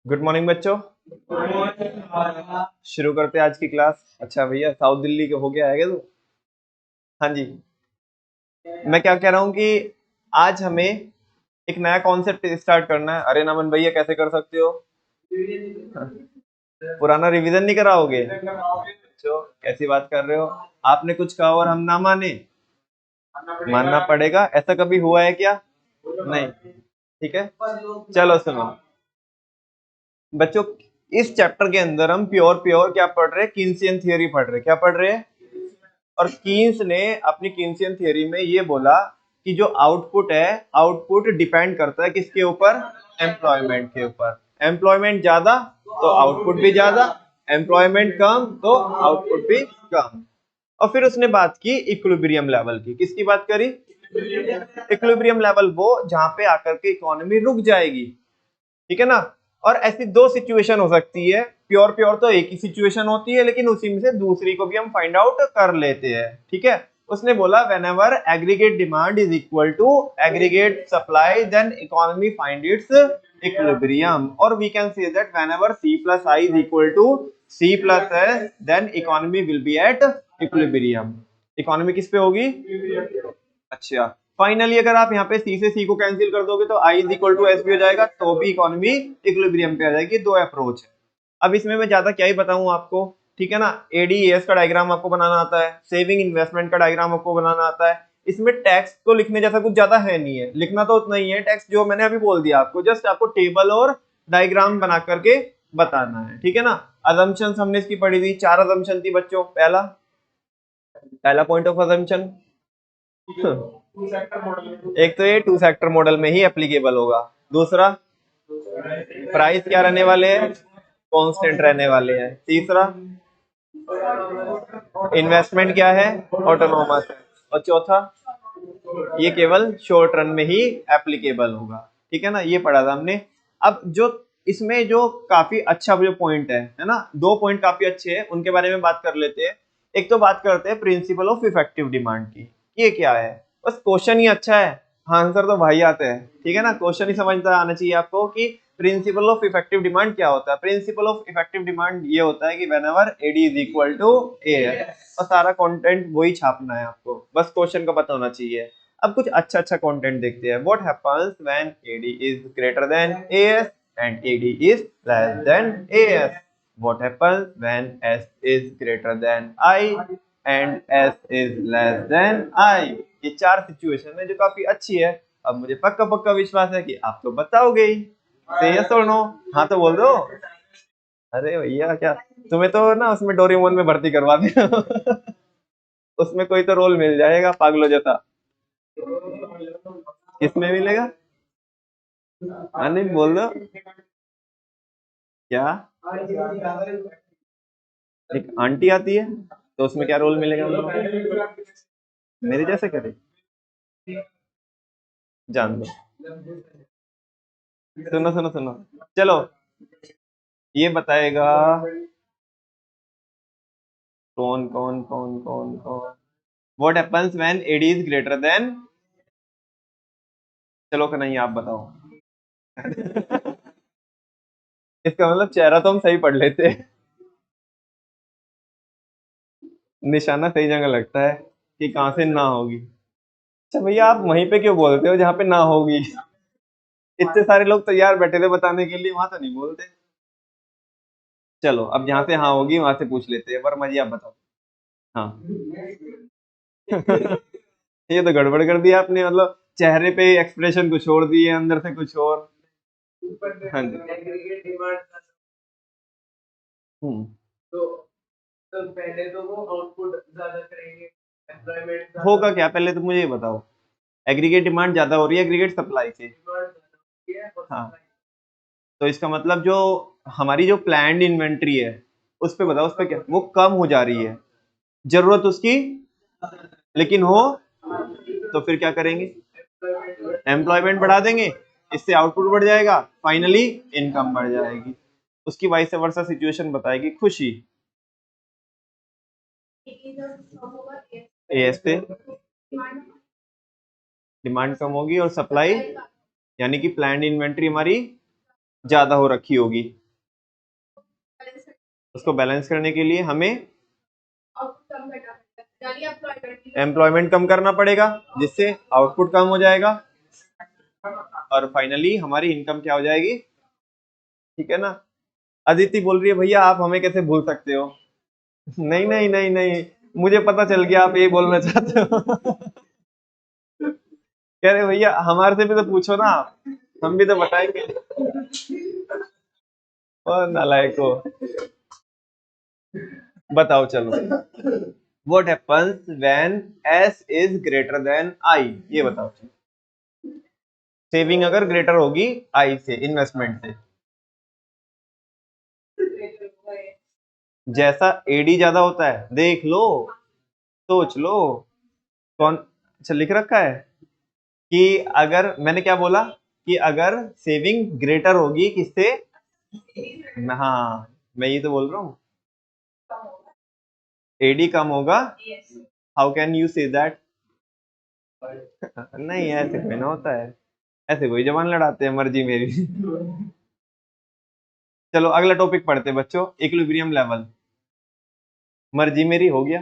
Good morning बच्चों। शुरू करते हैं आज की क्लास। अच्छा भैया साउथ दिल्ली के हो गया है क्या तू? हाँ जी। मैं क्या कह रहा हूँ कि आज हमें एक नया कॉन्सेप्ट स्टार्ट करना है। अरे नमन भैया कैसे कर सकते हो? पुराना रिवीजन नहीं कराओगे? बच्चों कैसी बात कर रहे हो? आपने कुछ कहा और हम ना माने? मानना पड़ेगा। ऐसा कभी हुआ है क्या? नहीं। ठीक है, चलो सुनो बच्चों। इस चैप्टर के अंदर हम प्योर प्योर क्या पढ़ रहे हैं? कीन्सियन थियरी पढ़ रहे हैं। क्या पढ़ रहे हैं? और कीन्स ने अपनी कीन्सियन थियरी में ये बोला कि जो आउटपुट है, आउटपुट डिपेंड करता है किसके ऊपर? एम्प्लॉयमेंट के ऊपर। एम्प्लॉयमेंट ज्यादा तो आउटपुट भी ज्यादा, एम्प्लॉयमेंट कम तो आउटपुट भी कम। और फिर उसने बात की इक्विलिब्रियम लेवल की। किसकी बात करी? इक्विलिब्रियम लेवल वो जहां पे आकर के इकोनॉमी रुक जाएगी। ठीक है ना? और ऐसी दो सिचुएशन हो सकती है। प्योर प्योर तो एक ही सिचुएशन होती है, लेकिन उसी में से दूसरी को भी हम फाइंड आउट कर लेते हैं। ठीक है, उसने बोला whenever aggregate demand is equal to aggregate supply then economy finds its equilibrium. और we can say that whenever C plus I is equal to C plus S then economy will be at equilibrium. Economy किस पे होगी? अच्छा, finally अगर आप यहाँ पे C से C को कैंसिल कर दोगे तो I is equal to S भी हो जाएगा, तो भी इकोनॉमी इक्विलिब्रियम पे आ जाएगी। दो अप्रोच है। अब इसमें मैं ज्यादा क्या ही बताऊं आपको। ठीक है ना? ADAS का डायग्राम आपको बनाना आता है, सेविंग इन्वेस्टमेंट का डायग्राम आपको बनाना आता है। इसमें टैक्स तो लिखने जैसा कुछ ज्यादा है नहीं है, लिखना तो उतना ही है टैक्स जो मैंने अभी बोल दिया आपको। जस्ट आपको टेबल और डायग्राम बना करके बताना है। ठीक है ना? अजम्पशंस हमने इसकी पढ़ी थी, 4 अजम्पशन थी बच्चों। पहला पहला पॉइंट ऑफ अजम्पशन एक तो ये 2 सेक्टर मॉडल में ही एप्लीकेबल होगा। दूसरा प्राइस क्या रहने वाले हैं? कांस्टेंट रहने वाले हैं। तीसरा इन्वेस्टमेंट क्या है? ऑटोनोमस है। और चौथा ये केवल शॉर्ट रन में ही एप्लीकेबल होगा। ठीक है ना? ये पढ़ा था हमने। अब जो इसमें जो काफी अच्छा जो पॉइंट है ना, दो पॉइंट काफी अच्छे हैं, उनके बारे में बात कर लेते हैं। एक तो बात करते हैं प्रिंसिपल ऑफ इफेक्टिव डिमांड की। ये क्या है? बस क्वेश्चन ही अच्छा है, आंसर तो भाई आते हैं। ठीक है ना? क्वेश्चन ही समझता आना चाहिए आपको कि प्रिंसिपल ऑफ इफेक्टिव डिमांड क्या होता है। प्रिंसिपल ऑफ इफेक्टिव डिमांड ये होता है कि whenever AD is equal to A है, और सारा कंटेंट वही छापना है आपको, बस क्वेश्चन का पता होना चाहिए। अब कुछ अच्छा अच्छा कंटेंट देखते हैं। What happens when AD is greater then AS and AD is less than AS? What happens when S is greater than I and S is less than I? ये 4 सिचुएशन है जो काफी अच्छी है। अब मुझे पक्का पक्का विश्वास है कि आप तो बताओगे ही। से यस और नो? हाँ तो बोल दो। अरे भैया क्या तुम्हें तो ना उसमें डोरेमोन में भर्ती करवा दिया। उसमें कोई तो रोल मिल जाएगा पागलों जैसा। किसमें मिलेगा? हाँ नहीं बोल दो क्या। एक आंटी आती है तो उसमें क्या रोल मिलेगा हम लोग को? मेरे जैसे करे? जान दो। सुनो सुनो सुनो, चलो ये बताएगा कौन कौन कौन कौन कौन। What happens when AD is greater then? चलो कि नहीं आप बताओ। इसका मतलब चेहरा तो हम सही पढ़ लेते हैं, निशाना सही जगह लगता है कि कहां से ना होगी। अच्छा भैया आप वहीं पे क्यों बोलते हो जहां पे ना होगी? इतने सारे लोग तैयार बैठे थे बताने के लिए, वहां तो नहीं बोलते। चलो अब जहां से हाँ होगी वहां से पूछ लेते हैं। वर्मा जी आप बताओ। हाँ। ये तो गड़बड़ कर दिया आपने, मतलब चेहरे पे एक्सप्रेशन कुछ और दिए, अंदर से कुछ और। हाँ जी। हम्म। तो पहले तो वो आउटपुट ज्यादा करेंगे, एम्प्लॉयमेंट होगा क्या? पहले तो मुझे ये बताओ, एग्रीगेट डिमांड ज्यादा हो रही है एग्रीगेट सप्लाई से? हाँ, तो इसका मतलब जो हमारी जो प्लान्ड इन्वेंट्री है उस पे बताओ, उस पे क्या वो कम हो जा रही है जरूरत उसकी, लेकिन हो तो फिर क्या करेंगे? एम्प्लॉयमेंट बढ़ा देंगे, इससे आउटपुट बढ़ जाएगा, फाइनली इनकम बढ़ जाएगी। उसकी वाइस वर्सा सिचुएशन बताएगी खुशी। एएस पे डिमांड कम होगी और सप्लाई, यानी कि प्लान्ड इन्वेंट्री हमारी ज्यादा हो रखी होगी, उसको बैलेंस करने के लिए हमें एम्प्लॉयमेंट कम करना पड़ेगा, जिससे आउटपुट कम हो जाएगा और फाइनली हमारी इनकम क्या हो जाएगी। ठीक है ना। अदिति बोल रही है भैया आप हमें कैसे भूल सकते हो। नहीं नहीं नहीं नहीं, मुझे पता चल गया आप ये बोलना चाहते हो। कह रहे भैया हमारे से भी तो पूछो ना, हम भी तो बताएंगे। और नालायको, बताओ चलो। What happens when S is greater than I? ये बताओ। सेविंग अगर ग्रेटर होगी I से, इन्वेस्टमेंट से, जैसा AD ज्यादा होता है, देख लो, सोच लो। कौन, अच्छा लिख रखा है कि अगर, मैंने क्या बोला कि अगर सेविंग ग्रेटर होगी किससे, हाँ मैं ये तो बोल रहा हूँ, AD कम होगा। How can you say that. नहीं ऐसे कोई ना होता है, ऐसे कोई जबान लड़ाते हैं, मर्जी मेरी। चलो अगला टॉपिक पढ़ते हैं बच्चों, इक्विलिब्रियम लेवल। मर्जी मेरी हो गया।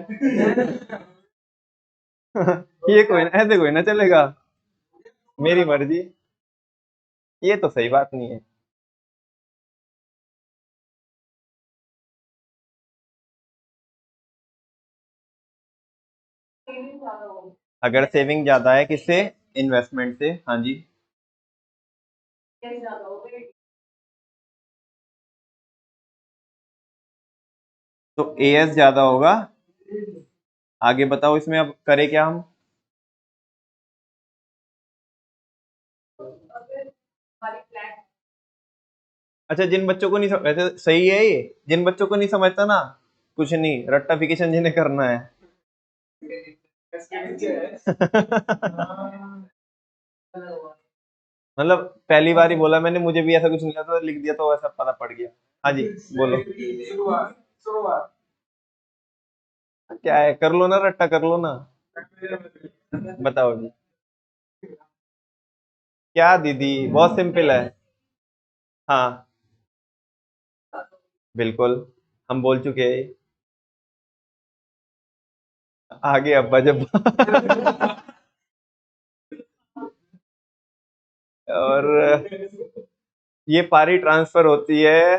ये कोई ना, ऐसे कोई ना चलेगा, मेरी मर्जी, ये तो सही बात नहीं है। अगर सेविंग ज्यादा है किससे, इन्वेस्टमेंट से, हाँ जी। तो AS ज्यादा होगा, आगे बताओ इसमें अब करें क्या हम। अच्छा जिन बच्चों को नहीं वैसे सही है ये, जिन बच्चों को नहीं समझता ना, कुछ नहीं, रट्टाफिकेशन जिन्हें करना है। मतलब पहली बार ही बोला मैंने, मुझे भी ऐसा कुछ नहीं आता, लिख दिया तो वैसा पता पड़ गया। हाँ जी बोलो। क्या है, कर लो ना रट्टा, कर लो ना। बताओ जी। क्या दीदी, बहुत सिंपल है। हाँ बिल्कुल, हम बोल चुके हैं। आगे अब्बा जब। और ये पारी ट्रांसफर होती है,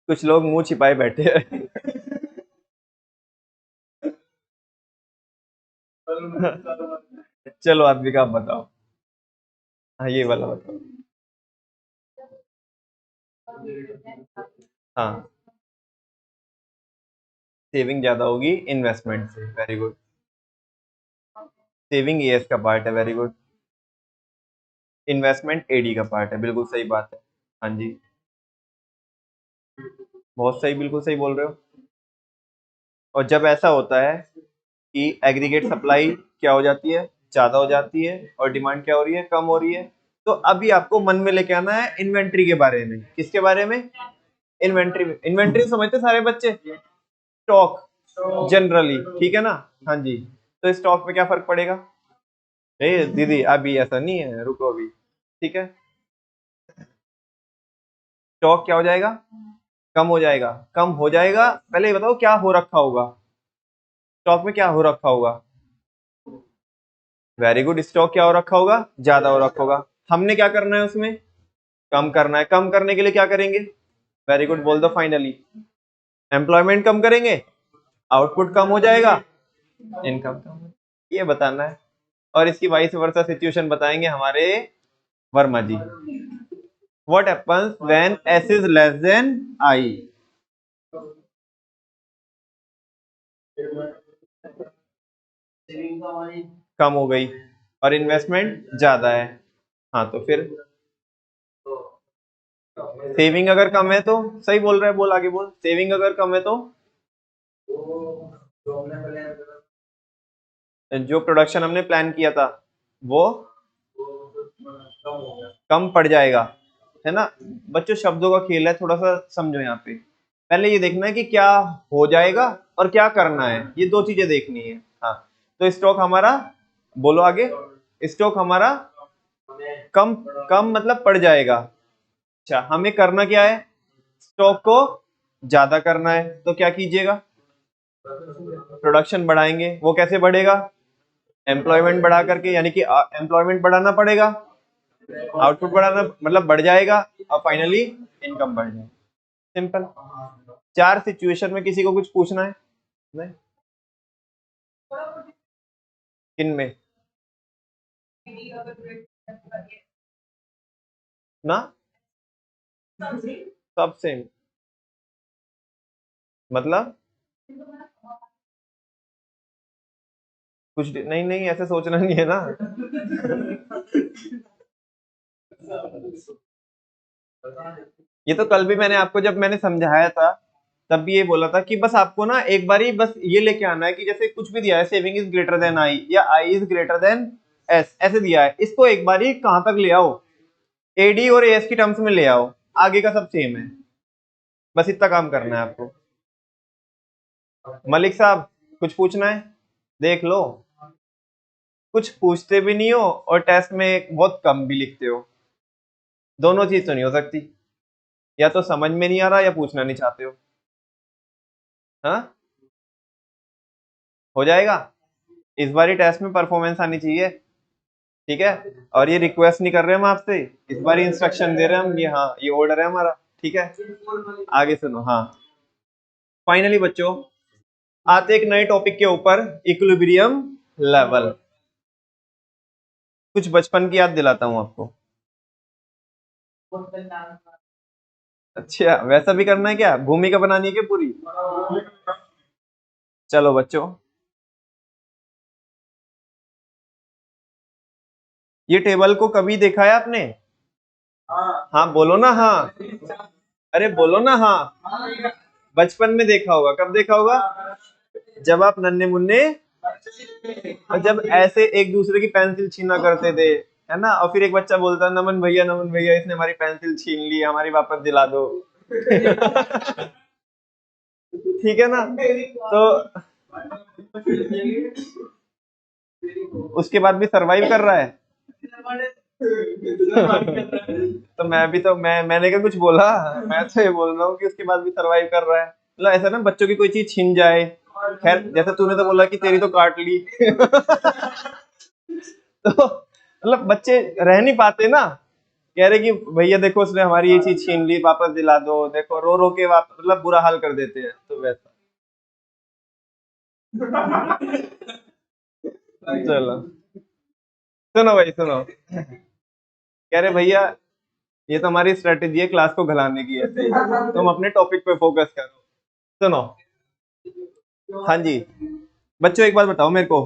कुछ लोग मुंह छिपाए बैठे हैं। चलो आदमी का आप बताओ। हाँ ये वाला बताओ। हाँ सेविंग ज्यादा होगी इन्वेस्टमेंट से, वेरी गुड। सेविंग एएस का पार्ट है, वेरी गुड। इन्वेस्टमेंट एडी का पार्ट है, बिल्कुल सही बात है। हाँ जी बहुत सही, बिल्कुल सही बोल रहे हो। और जब ऐसा होता है कि एग्रीगेट सप्लाई क्या हो जाती है, ज्यादा हो जाती है, और डिमांड क्या हो रही है, कम हो रही है, तो अभी आपको मन में लेके आना है इन्वेंट्री के बारे में। किसके बारे में, इन्वेंट्री में। इन्वेंट्री समझते सारे बच्चे, स्टॉक जनरली, ठीक है ना। हाँ जी, तो स्टॉक में क्या फर्क पड़ेगा। ए दीदी अभी ऐसा नहीं है, रुको अभी, ठीक है। स्टॉक क्या हो जाएगा, कम हो जाएगा, कम हो जाएगा। पहले ये बताओ क्या हो रखा होगा, स्टॉक में क्या हो रखा होगा। वेरी गुड, स्टॉक क्या हो रखा होगा, ज्यादा हो रखा होगा। हमने क्या करना है उसमें, कम करना है। कम करने के लिए क्या करेंगे, वेरी गुड बोल दो फाइनली, एम्प्लॉयमेंट कम करेंगे, आउटपुट कम हो जाएगा, इनकम कम, ये बताना है। और इसकी वाइस वर्सा सिचुएशन बताएंगे हमारे Verma ji. What happens when S is less than I। कम हो गई और इन्वेस्टमेंट ज्यादा है, हाँ तो फिर सेविंग अगर कम है तो, सही बोल रहा है, बोल आगे बोल, सेविंग अगर कम है तो जो प्रोडक्शन हमने प्लान किया था वो कम पड़ जाएगा, है ना। बच्चों शब्दों का खेल है, थोड़ा सा समझो यहाँ पे। पहले ये देखना है कि क्या हो जाएगा और क्या करना है, ये दो चीजें देखनी है। हाँ तो स्टॉक हमारा, बोलो आगे, स्टॉक हमारा कम कम मतलब पड़ जाएगा। अच्छा, हमें करना क्या है, स्टॉक को ज्यादा करना है, तो क्या कीजिएगा, प्रोडक्शन बढ़ाएंगे। वो कैसे बढ़ेगा, एम्प्लॉयमेंट बढ़ा करके, यानी कि एम्प्लॉयमेंट बढ़ाना पड़ेगा, आउटपुट बढ़ाना मतलब बढ़ जाएगा, और फाइनली इनकम बढ़ जाएगी। सिंपल। 4 सिचुएशन में किसी को कुछ पूछना है? नहीं। किन में ना, सब सेम मतलब कुछ नहीं, नहीं ऐसे सोचना नहीं है ना। ये तो कल भी मैंने आपको जब मैंने समझाया था तब भी ये बोला था कि बस आपको ना एक बार ही बस ये लेके आना है कि जैसे कुछ भी दिया है, saving is greater than I या I is greater than S, ऐसे दिया है, इसको एक बार ही कहां तक ले आओ, एडी और एस की टर्म्स में ले आओ, आगे का सब सेम है, बस इतना काम करना है आपको। मलिक साहब कुछ पूछना है, देख लो, कुछ पूछते भी नहीं हो और टेस्ट में बहुत कम भी लिखते हो, दोनों चीज तो नहीं हो सकती, या तो समझ में नहीं आ रहा या पूछना नहीं चाहते हो। हाँ, हो जाएगा, इस बार ही टेस्ट में परफॉर्मेंस आनी चाहिए, ठीक है। और ये रिक्वेस्ट नहीं कर रहे हम आपसे, इस बार ही इंस्ट्रक्शन दे रहे हैं हम, ये हाँ ये ऑर्डर है हमारा, ठीक है। आगे सुनो, हाँ फाइनली बच्चों आते एक नए टॉपिक के ऊपर, इक्विलिब्रियम लेवल। कुछ बचपन की याद दिलाता हूं आपको। अच्छा, वैसा भी करना है क्या, भूमिका बनानी है क्या पूरी? चलो बच्चों, ये टेबल को कभी देखा है आपने? हाँ बोलो ना, हाँ, अरे बोलो ना, हाँ बचपन में देखा होगा, कब देखा होगा, जब आप नन्हे मुन्ने और जब ऐसे एक दूसरे की पेंसिल छीना करते थे, है ना, और फिर एक बच्चा बोलता नमन भैया, नमन भैया इसने हमारी पेंसिल छीन ली, हमारी वापस दिला दो। ठीक है ना, तो उसके बाद भी सरवाइव कर रहा है। तो मैं भी तो मैंने क्या कुछ बोला, मैं तो ये बोल रहा हूँ कि उसके बाद भी सरवाइव कर रहा है, मतलब ऐसा ना बच्चों की कोई चीज छीन जाए, खैर जैसे तूने तो बोला कि तेरी तो काट ली। तो मतलब बच्चे रह नहीं पाते ना, कह रहे कि भैया देखो उसने हमारी ये चीज छीन ली, वापस दिला दो, देखो रो रो के वापस, मतलब बुरा हाल कर देते हैं, तो वैसा। चलो सुनो भाई सुनो, कह रहे भैया ये तो हमारी स्ट्रेटेजी है क्लास को घलाने की, ऐसे ही तुम अपने टॉपिक पे फोकस करो। सुनो, हाँ जी बच्चों एक बात बताओ मेरे को,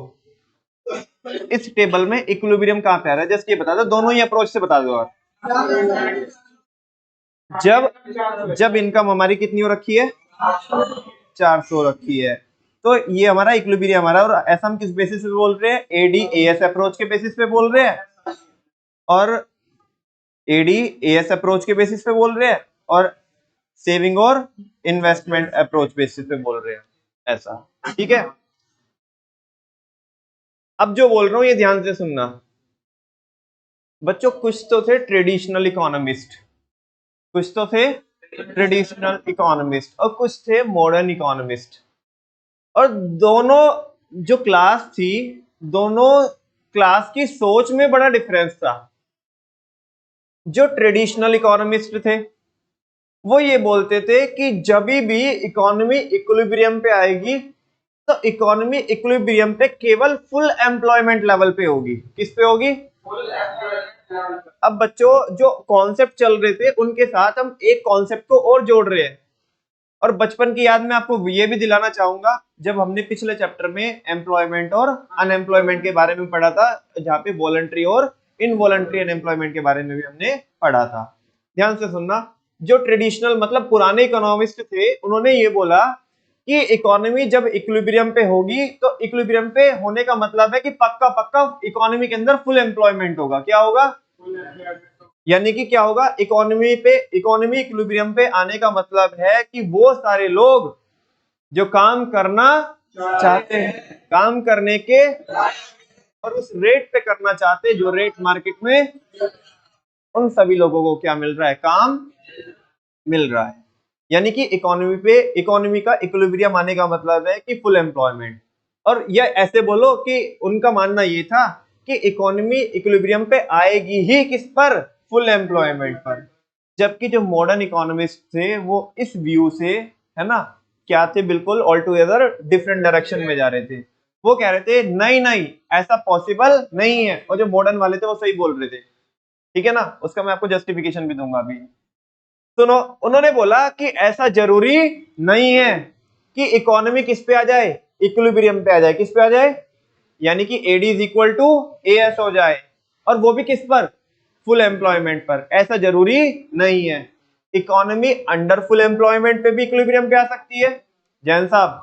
इस टेबल में इक्विलिब्रियम कहाँ पे आ रहा है, जस्ट ये बता दो, दोनों ही अप्रोच से बता दो। और जब जब इनकम हमारी कितनी हो रखी है, 400 रखी है, तो ये हमारा इक्विलिब्रियम हमारा, और ऐसा हम किस बेसिस पे बोल रहे हैं, एडी एएस अप्रोच के बेसिस पे बोल रहे हैं, और एडी एएस अप्रोच के बेसिस पे बोल रहे हैं, और सेविंग और इन्वेस्टमेंट अप्रोच बेसिस पे बोल रहे हैं, ऐसा, ठीक है। अब जो बोल रहा हूं ये ध्यान से सुनना बच्चों, कुछ तो थे ट्रेडिशनल इकोनॉमिस्ट, कुछ तो थे ट्रेडिशनल इकोनॉमिस्ट, और कुछ थे मॉडर्न इकोनॉमिस्ट, और दोनों जो क्लास थी, दोनों क्लास की सोच में बड़ा डिफरेंस था। जो ट्रेडिशनल इकोनॉमिस्ट थे वो ये बोलते थे कि जब भी इकोनॉमी इक्विलिब्रियम पे आएगी तो इकोनॉमी इक्विलिब्रियम पे केवल फुल एम्प्लॉयमेंट लेवल पे होगी, किस पे होगी? अब बच्चों जो कॉन्सेप्ट चल रहे थे उनके साथ हम एक कॉन्सेप्ट को और जोड़ रहे हैं, और बचपन की याद में आपको ये भी दिलाना चाहूंगा, जब हमने पिछले चैप्टर में एम्प्लॉयमेंट और अनएम्प्लॉयमेंट के बारे में पढ़ा था, जहां पे वॉलंटरी और इनवॉलंटरी अनएम्प्लॉयमेंट के बारे में भी हमने पढ़ा था, ध्यान से सुनना। जो ट्रेडिशनल मतलब पुराने इकोनॉमिस्ट थे उन्होंने ये बोला कि इकोनॉमी जब इक्विलिब्रियम पे होगी तो इक्विलिब्रियम पे होने का मतलब है कि पक्का पक्का इकोनॉमी के अंदर फुल एम्प्लॉयमेंट होगा, क्या होगा, यानी कि क्या होगा, इकोनॉमी इक्विलिब्रियम पे आने का मतलब है कि वो सारे लोग जो काम करना चाहते हैं, काम करने के और उस रेट पे करना चाहते हैं जो रेट मार्केट में उन सभी लोगों को क्या मिल रहा है? काम मिल रहा है। यानी कि इकोनॉमी का इक्विलिब्रियम आने का मतलब है कि फुल एम्प्लॉयमेंट। और यह ऐसे बोलो कि उनका मानना ये था कि इकोनॉमी इक्विलिब्रियम पे आएगी ही किस पर? फुल एम्प्लॉयमेंट पर। जबकि जो मॉडर्न इकोनॉमिस्ट थे वो इस व्यू से, है ना, क्या थे? बिल्कुल ऑल टुगेदर डिफरेंट डायरेक्शन में जा रहे थे। वो कह रहे थे नहीं नहीं, ऐसा पॉसिबल नहीं है। और जो मॉडर्न वाले थे वो सही बोल रहे थे, ठीक है ना? उसका मैं आपको जस्टिफिकेशन भी दूंगा अभी। सुनो, उन्होंने बोला कि ऐसा जरूरी नहीं है कि इकोनॉमी किस पे आ जाए? इक्विलिब्रियम पे आ जाए। किस पे आ जाए? यानी कि AD is equal to AS हो जाए, और वो भी किस पर? फुल एम्प्लॉयमेंट पर। ऐसा जरूरी नहीं है। इकोनॉमी अंडर फुल एम्प्लॉयमेंट पे भी इक्विलिब्रियम पे आ सकती है जैन साहब,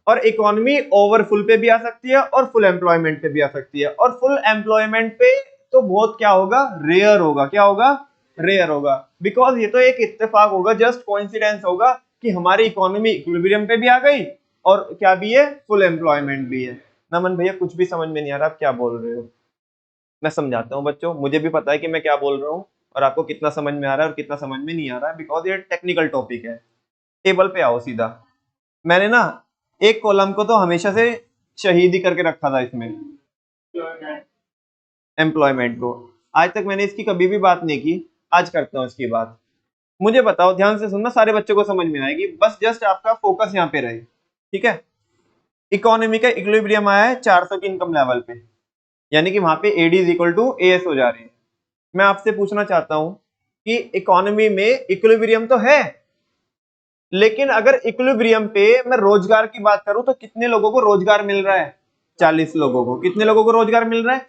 और इकोनॉमी ओवर फुल पे भी आ सकती है, और फुल एम्प्लॉयमेंट पे भी आ सकती है। और फुल एम्प्लॉयमेंट पे तो बहुत क्या होगा? रेयर होगा। क्या होगा? रेयर होगा। बिकॉज ये तो एक इत्तेफाक होगा, जस्ट कोइंसिडेंस होगा कि हमारी इकोनॉमी इक्विलिब्रियम पे भी आ गई और क्या भी है? फुल एम्प्लॉयमेंट भी है। नमन भैया कुछ भी समझ में नहीं आ रहा, आप क्या बोल रहे हो? मैं समझाता हूँ बच्चों, मुझे भी पता है कि मैं क्या बोल रहा हूँ और आपको कितना समझ में आ रहा है और कितना समझ में नहीं आ रहा है, बिकॉज ये टेक्निकल टॉपिक है। टेबल पे आओ सीधा। मैंने ना एक कॉलम को तो हमेशा से शहीद ही करके रखा था इसमें, एम्प्लॉयमेंट को। आज तक मैंने इसकी कभी भी बात नहीं की, आज करता हूँ इसकी बात। मुझे बताओ, ध्यान से सुनना, सारे बच्चों को समझ में आएगी, बस जस्ट आपका फोकस यहाँ पे रहे, ठीक है? इकोनॉमी का इक्विलिब्रियम आया है 400 की इनकम लेवल पे, यानी कि वहां पे AD is equal to AS हो जा रही है। मैं आपसे पूछना चाहता हूं कि इकोनॉमी में इक्विलिब्रियम तो है, लेकिन अगर इक्विलिब्रियम पे मैं रोजगार की बात करूं तो कितने लोगों को रोजगार मिल रहा है? 40 लोगों को। कितने लोगों को रोजगार मिल रहा है?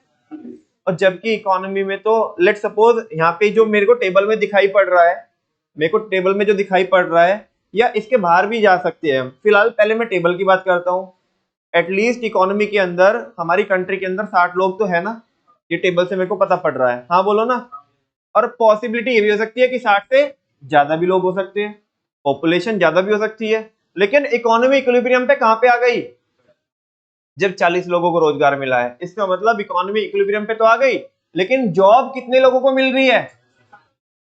और जबकि इकोनॉमी में तो लेट सपोज यहाँ पे जो मेरे को टेबल में दिखाई पड़ रहा है, मेरे को टेबल में जो दिखाई पड़ रहा है, या इसके बाहर भी जा सकते हैं। फिलहाल पहले मैं टेबल की बात करता हूँ। एटलीस्ट इकोनॉमी के अंदर, हमारी कंट्री के अंदर 60 लोग तो है ना, ये टेबल से मेरे को पता पड़ रहा है। हाँ बोलो ना। और पॉसिबिलिटी ये भी हो सकती है कि 60 से ज्यादा भी लोग हो सकते हैं, पॉपुलेशन ज्यादा भी हो सकती है। लेकिन इकोनॉमी इक्विलिब्रियम पे कहां पे आ गई? जब 40 लोगों को रोजगार मिला है। इसका मतलब इकोनॉमी इक्विलिब्रियम पे तो आ गई, लेकिन जॉब कितने लोगों को मिल रही है?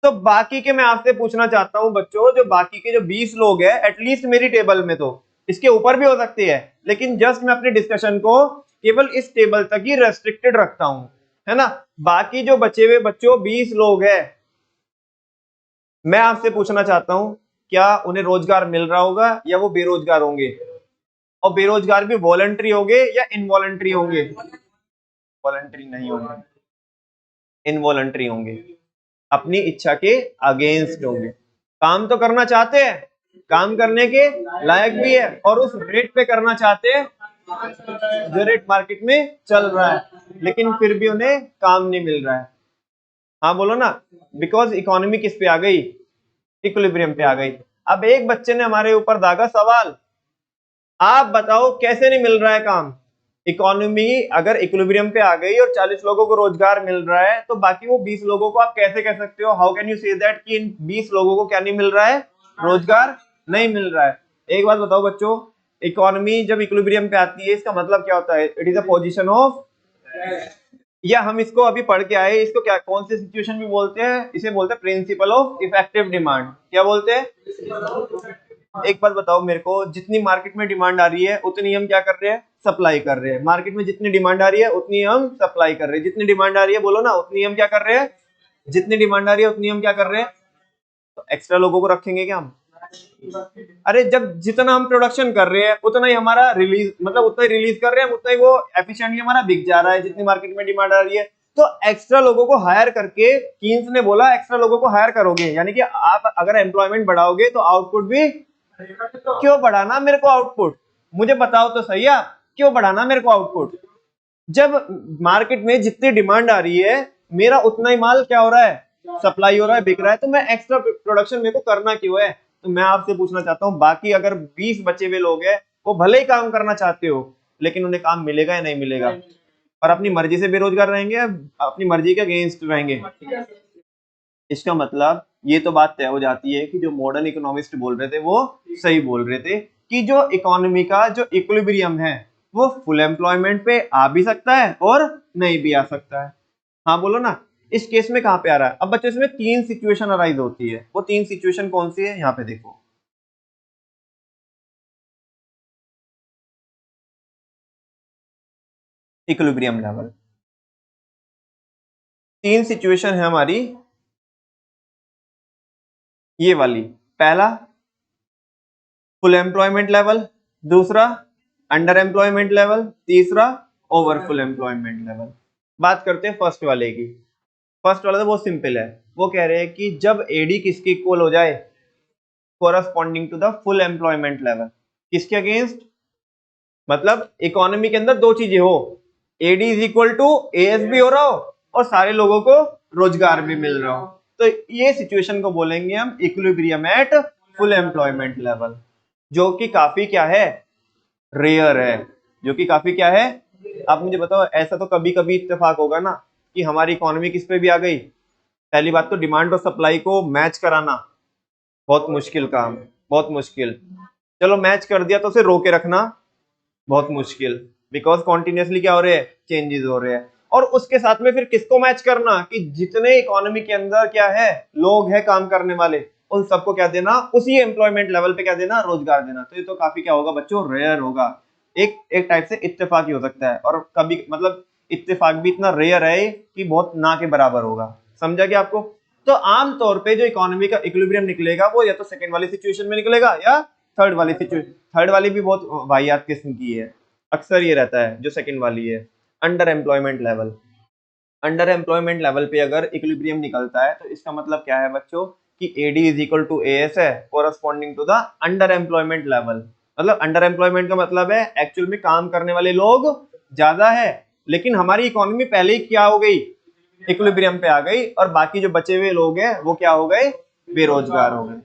तो बाकी के मैं आपसे पूछना चाहता हूं बच्चों, जो बाकी के जो 20 लोग हैं, एटलीस्ट मेरी टेबल में, तो इसके ऊपर भी हो सकते हैं, लेकिन जस्ट मैं अपने डिस्कशन को केवल इस टेबल तक ही रेस्ट्रिक्टेड रखता हूं, है ना? बाकी जो बचे हुए बच्चों 20 लोग हैं, मैं आपसे पूछना चाहता हूं, क्या उन्हें रोजगार मिल रहा होगा या वो बेरोजगार होंगे? और बेरोजगार भी वॉलंटरी होंगे या इनवॉलंटरी होंगे? वॉलंटरी नहीं होंगे, इनवॉलंटरी होंगे, अपनी इच्छा के अगेंस्ट होंगे। काम तो करना चाहते हैं, काम करने के लायक भी है, और उस रेट पे करना चाहते हैं जो रेट मार्केट में चल रहा है, लेकिन फिर भी उन्हें काम नहीं मिल रहा है। हाँ बोलो ना। बिकॉज इकोनॉमी किस पे आ गई? इक्विलिब्रियम पे आ गई। अब एक बच्चे ने हमारे ऊपर दागा सवाल, आप बताओ कैसे नहीं मिल रहा है काम? इकोनॉमी अगर इक्विलिब्रियम पे आ गई और 40 लोगों को रोजगार मिल रहा है, तो बाकी वो 20 लोगों को आप कैसे कह सकते हो? How can you say that कि इन 20 लोगों को क्या नहीं मिल रहा है? रोजगार नहीं मिल रहा है। एक बात बताओ बच्चों, इकोनॉमी जब इक्विलिब्रियम पे आती है, इसका मतलब क्या होता है? It is a position of, या हम इसको अभी पढ़ के आए, इसको क्या, कौन सी सिचुएशन भी बोलते हैं? इसे बोलते हैं प्रिंसिपल ऑफ इफेक्टिव डिमांड। क्या बोलते हैं? एक बात बताओ मेरे को, जितनी मार्केट में डिमांड आ रही है उतनी हम क्या कर रहे हैं? सप्लाई कर रहे हैं। मार्केट में जितनी डिमांड आ रही है उतनी हम सप्लाई कर रहे हैं। जितनी डिमांड आ रही है, बोलो ना, उतनी हम क्या कर रहे हैं? जितनी डिमांड आ रही है उतनी हम क्या कर रहे हैं? तो एक्स्ट्रा लोगों को रखेंगे क्या हम? अरे जब जितना हम प्रोडक्शन कर रहे हैं उतना ही हमारा रिलीज, मतलब उतना ही रिलीज कर रहे हैं, उतना ही वो एफिशिएंटली हमारा बिक जा रहा है, जितनी मार्केट में डिमांड आ रही है। तो एक्स्ट्रा लोगों को हायर करके, कीन्स ने बोला एक्स्ट्रा लोगों को हायर करोगे, यानी कि आप अगर एम्प्लॉयमेंट बढ़ाओगे तो आउटपुट भी क्यों बढ़ाना मेरे को आउटपुट? मुझे बताओ तो सही, आप क्यों बढ़ाना मेरे को आउटपुट? जब मार्केट में जितनी डिमांड आ रही है, मेरा उतना ही माल क्या हो रहा है? सप्लाई हो रहा है, बिक रहा है, तो मैं एक्स्ट्रा प्रोडक्शन मेरे को करना क्यों है? तो मैं आपसे पूछना चाहता हूं, बाकी अगर 20 बचे हुए लोग हैं, वो भले ही काम करना चाहते हो, लेकिन उन्हें काम मिलेगा या नहीं मिलेगा? और अपनी मर्जी से बेरोजगार रहेंगे, अपनी मर्जी के अगेंस्ट रहेंगे? इसका मतलब ये तो बात तय हो जाती है कि जो मॉडर्न इकोनॉमिस्ट बोल रहे थे वो सही बोल रहे थे, कि जो इकोनॉमी का जो इक्विलिब्रियम है वो फुल एम्प्लॉयमेंट पे आ भी सकता है और नहीं भी आ सकता है। हाँ बोलो ना। इस केस में कहां पे आ रहा है? अब बच्चों इसमें तीन सिचुएशन अराइज होती है, वो तीन सिचुएशन कौन सी है यहाँ पे देखो। इक्विलिब्रियम लेवल, तीन सिचुएशन है हमारी ये वाली। पहला फुल एम्प्लॉयमेंट लेवल, दूसरा अंडर एम्प्लॉयमेंट लेवल, तीसरा ओवर फुल एम्प्लॉयमेंट लेवल। बात करते हैं फर्स्ट वाले की। फर्स्ट वाला तो बहुत सिंपल है, वो कह रहे हैं कि जब एडी किसके इक्वल हो जाए, corresponding to the full employment level. किसके अगेंस्ट? मतलब इकोनॉमी के अंदर दो चीजें हो, AD is equal to AS भी हो रहा हो और सारे लोगों को रोजगार भी मिल रहा हो, तो ये सिचुएशन को बोलेंगे हम equilibrium at full employment level, जो कि काफी क्या है, रेयर है, जो कि काफी क्या है। आप मुझे बताओ, ऐसा तो कभी कभी इत्तेफाक होगा ना कि हमारी इकोनॉमी किस पे भी आ गई। पहली बात तो डिमांड और सप्लाई को मैच कराना बहुत मुश्किल काम, बहुत मुश्किल। चलो मैच कर दिया तो उसे रोके रखना बहुत मुश्किल, बिकॉज कॉन्टिन्यूसली क्या हो रहे हैं, चेंजेस हो रहे हैं। और उसके साथ में फिर किसको मैच करना कि जितने इकोनॉमी के अंदर क्या है, लोग हैं काम करने वाले, उन सबको क्या देना, उसी एम्प्लॉयमेंट लेवल पे क्या देना, रोजगार देना। तो ये तो काफी क्या होगा बच्चों, रेयर होगा। एक टाइप से इत्तेफाक ही हो सकता है, और कभी मतलब इत्तेफाक भी इतना रेयर है कि बहुत ना के बराबर होगा। समझा क्या आपको? तो आमतौर पे जो इकोनॉमी का इक्विलिब्रियम निकलेगा वो या तो सेकंड वाली सिचुएशन में निकलेगा या थर्ड वाली सिचुएशन। थर्ड वाली भी बहुत वाहियात किस्म की है, अक्सर ये रहता है जो सेकंड वाली है, under employment level. Under employment level पे अगर इक्विलिब्रियम निकलता है तो इसका मतलब क्या है बच्चों कि AD is equal to AS है, corresponding to the underemployment level. मतलब अंडर एम्प्लॉयमेंट का मतलब है एक्चुअल में काम करने वाले लोग ज्यादा है, लेकिन हमारी इकोनॉमी पहले ही क्या हो गई, इक्विलिब्रियम पे आ गई, और बाकी जो बचे हुए लोग हैं वो क्या हो गए, बेरोजगार हो गए,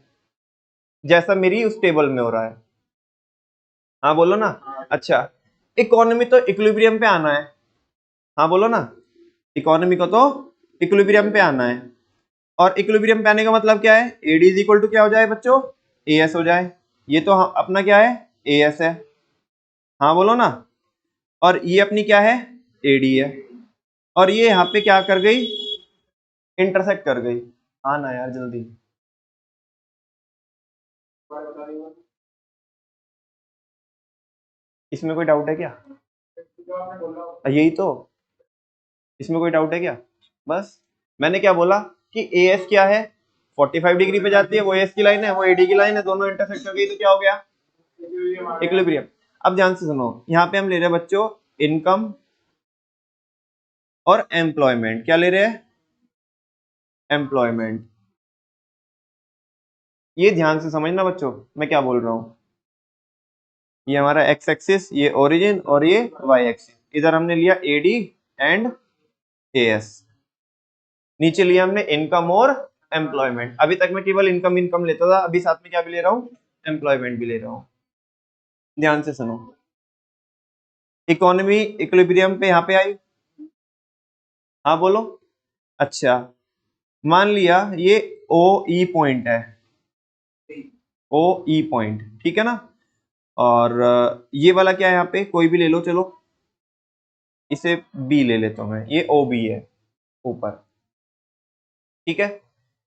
जैसा मेरी उस टेबल में हो रहा है। हाँ बोलो ना। अच्छा, इकोनॉमी तो इक्विलिब्रियम पे आना है, हाँ बोलो ना। इकोनॉमी को तो इक्विलिब्रियम पे आना है, और इक्विलिब्रियम पे आने का मतलब क्या है, एडी इज इक्वल टू क्या हो जाए बच्चों, एएस हो जाए। ये तो अपना क्या है, एएस है, हाँ बोलो ना। और ये अपनी क्या है, एडी है, और ये यहाँ पे क्या कर गई, इंटरसेक्ट कर गई। हाँ ना यार जल्दी। इसमें कोई डाउट है क्या? यही तो, इसमें कोई डाउट है क्या? बस मैंने क्या बोला कि एएस क्या है, 45 डिग्री पे जाती है, वो एएस की लाइन है, वो एडी की लाइन है, दोनों इंटरसेक्ट कर गई तो क्या हो गया, इक्विलिब्रियम। अब ध्यान से सुनो, यहाँ पे हम ले रहे हैं बच्चों इनकम और एम्प्लॉयमेंट। क्या ले रहे हैं, एम्प्लॉयमेंट। ये ध्यान से समझना बच्चों मैं क्या बोल रहा हूँ। ये हमारा एक्स एक्सिस, ये ओरिजिन, और ये वाई एक्सिस। इधर हमने लिया एडी एंड एएस, नीचे लिया हमने इनकम और एम्प्लॉयमेंट। अभी तक मैं केवल इनकम इनकम लेता था, अभी साथ में क्या भी ले रहा हूँ, एम्प्लॉयमेंट भी ले रहा हूँ। ध्यान से सुनो, इकोनॉमी इक्विलिब्रियम पे यहाँ पे आई, हाँ बोलो। अच्छा, मान लिया ये ओ ई पॉइंट है, ओ ई पॉइंट, ठीक है ना। और ये वाला क्या है, यहाँ पे कोई भी ले लो, चलो इसे बी ले लेता हूं मैं, ये ओ बी है ऊपर, ठीक है।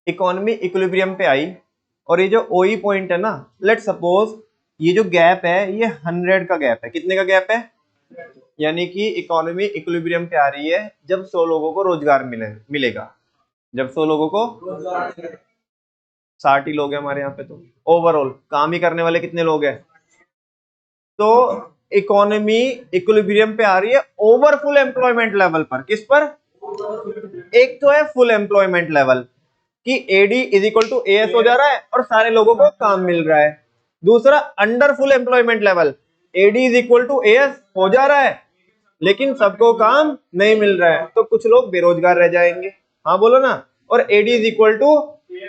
इकोनॉमी इक्विलिब्रियम पे आई, और ये जो ओ ई पॉइंट है ना, लेट सपोज ये जो गैप है ये 100 का गैप है। कितने का गैप है, यानी कि इकोनॉमी इक्विलिब्रियम पे आ रही है जब 100 लोगों को रोजगार मिलेगा। जब 100 लोगों को, 60 ही लोग हैं हमारे यहाँ पे, तो ओवरऑल काम ही करने वाले कितने लोग हैं, तो इकोनॉमी इक्विलिब्रियम पे आ रही है ओवर फुल एम्प्लॉयमेंट लेवल पर। किस पर, एक तो है फुल एम्प्लॉयमेंट लेवल कि AD is equal to AS हो जा रहा है और सारे लोगों को काम मिल रहा है। दूसरा under full employment level, AD is equal to AS हो जा रहा है लेकिन सबको काम नहीं मिल रहा है, तो कुछ लोग बेरोजगार रह जाएंगे, हाँ बोलो ना। और AD is equal to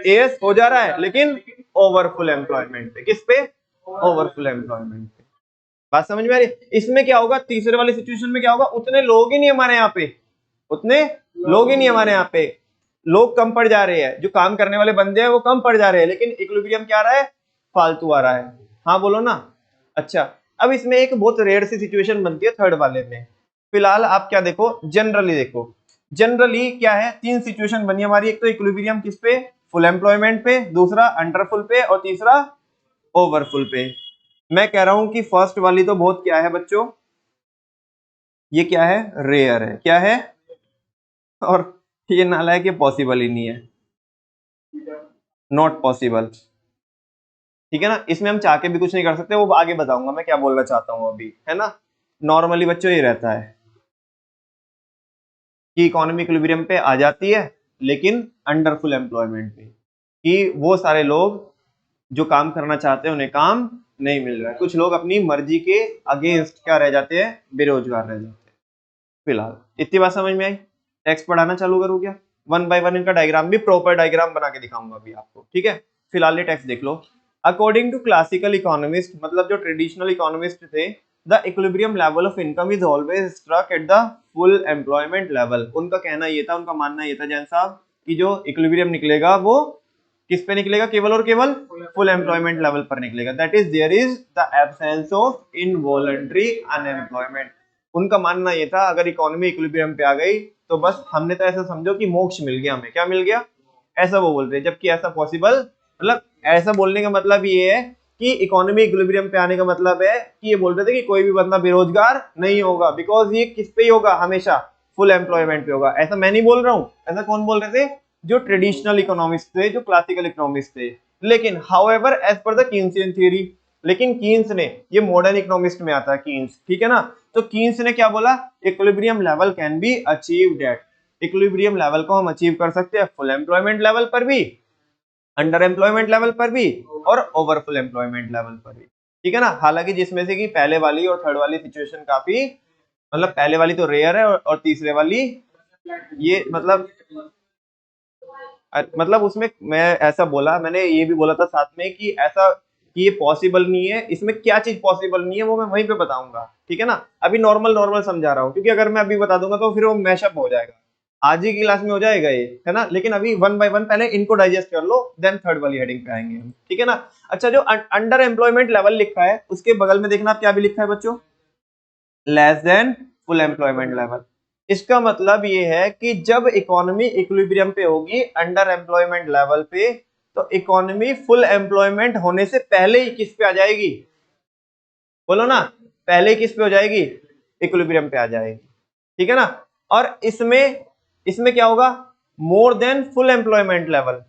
AS हो जा रहा है लेकिन ओवर फुल एम्प्लॉयमेंट पे। किस पे, ओवर फुल एम्प्लॉयमेंट पे। बात समझ में आ रही? इसमें क्या होगा, तीसरे वाली सिचुएशन में क्या होगा, उतने लोग ही नहीं हमारे यहाँ पे, उतने लोग ही नहीं हमारे यहाँ पे, लोग कम पड़ जा रहे हैं, जो काम करने वाले बंदे हैं वो कम पड़ जा रहे हैं, लेकिन इक्विलिब्रियम क्या आ रहा है, फालतू आ रहा है, हाँ बोलो ना। अच्छा, अब इसमें एक बहुत रेयर सी सिचुएशन बनती है थर्ड वाले में। फिलहाल आप क्या देखो, जनरली देखो, जनरली क्या है, तीन सिचुएशन बनी हमारी, एक तो इक्विलिब्रियम किस पे, फुल एम्प्लॉयमेंट पे, दूसरा अंडर फुल पे, और तीसरा ओवर फुल पे। मैं कह रहा हूं कि फर्स्ट वाली तो बहुत क्या है बच्चों, ये क्या है, रेयर है, क्या है, और ये नालायक, ये पॉसिबल ही नहीं है, नॉट पॉसिबल। ठीक है ना, इसमें हम चाह के भी कुछ नहीं कर सकते, वो आगे बताऊंगा मैं क्या बोलना चाहता हूं अभी, है ना। नॉर्मली बच्चों ये रहता है कि इकोनॉमी इक्विलिब्रियम पे आ जाती है, लेकिन अंडर फुल एम्प्लॉयमेंट पे, कि वो सारे लोग जो काम करना चाहते हैं उन्हें काम नहीं मिल रहा है, कुछ लोग अपनी मर्जी के अगेंस्ट क्या रह जाते हैं, बेरोजगार रह जाते हैं। फिलहाल इतनी बात समझ में आई। टेक्स्ट पढ़ाना चालू करूँ क्या, वन बाय वन इनका डायग्राम भी प्रॉपर डायग्राम बना के दिखाऊंगा अभी आपको, ठीक है। फिलहाल ये टेक्स्ट देख लो। अकॉर्डिंग टू क्लासिकल इकोनॉमिस्ट, मतलब जो ट्रेडिशनल इकोनॉमिस्ट थे, the equilibrium level of income is always struck at the full employment level. उनका कहना ये था, उनका मानना ये था जैन साहब, कि जो इक्विलिब्रियम निकलेगा वो किस पे निकलेगा, केवल और केवल फुल एम्प्लॉयमेंट लेवल पर निकलेगा। That is there is the absence of involuntary unemployment. उनका मानना ये था अगर इकोनॉमी इक्विलिब्रियम पे आ गई तो बस हमने तो ऐसा समझो कि मोक्ष मिल गया, हमें क्या मिल गया, ऐसा वो बोल रहे हैं। जबकि ऐसा पॉसिबल, मतलब ऐसा बोलने का मतलब ये है कि इकोनॉमी इक्विलिब्रियम पे आने का मतलब है कि ये बोल रहे थे कि कोई भी बंदा बेरोजगार नहीं होगा, बिकॉज ये किस पे ही होगा, हमेशा फुल एम्प्लॉयमेंट पे होगा। ऐसा मैं नहीं बोल रहा हूँ, ऐसा कौन बोल रहे थे, जो ट्रेडिशनल इकोनॉमिस्ट थे, जो क्लासिकल इकोनॉमिस्ट थे। लेकिन however as per the Keynesian theory, लेकिन कीन्स ने, ये मॉडर्न इकोनॉमिस्ट में आता है कीन्स, ठीक है ना, तो कीन्स ने क्या बोला, equilibrium level can be achieved at, equilibrium level को हम अचीव कर सकते हैं फुल एम्प्लॉयमेंट लेवल पर भी, अंडर एम्प्लॉयमेंट लेवल पर भी, और ओवर फुल एम्प्लॉयमेंट लेवल पर भी। ठीक है ना, हालांकि जिसमें से कि पहले वाली और थर्ड वाली सिचुएशन काफी, मतलब पहले वाली तो रेयर है और तीसरे वाली ये मतलब उसमें मैं ऐसा बोला, मैंने ये भी बोला था साथ में कि ऐसा कि ये पॉसिबल नहीं है, इसमें क्या चीज पॉसिबल नहीं है वो मैं वहीं पे बताऊंगा, ठीक है ना। अभी नॉर्मल नॉर्मल समझा रहा हूँ, क्योंकि अगर मैं अभी बता दूंगा तो फिर वो मैशअप हो जाएगा, आज ही की क्लास में हो जाएगा ये, है ना। लेकिन अभी वन बाय वन पहले इनको डाइजेस्ट कर लो, देन थर्ड वाली हेडिंग पे आएंगे हम, ठीक है ना। अच्छा, जो अंडर एम्प्लॉयमेंट लेवल लिखा है उसके बगल में देखना आप क्या भी लिखा है बच्चों, less than full employment level. इसका मतलब ये है कि जब इकोनॉमी इक्विलिब्रियम पे होगी अंडर एम्प्लॉयमेंट लेवल पे, तो इकोनॉमी फुल एम्प्लॉयमेंट होने से पहले ही किस पे आ जाएगी, बोलो ना, पहले ही किस पे हो जाएगी, इक्विलिब्रियम पे आ जाएगी, ठीक है ना। और इसमें इसमें क्या होगा, more than full employment level,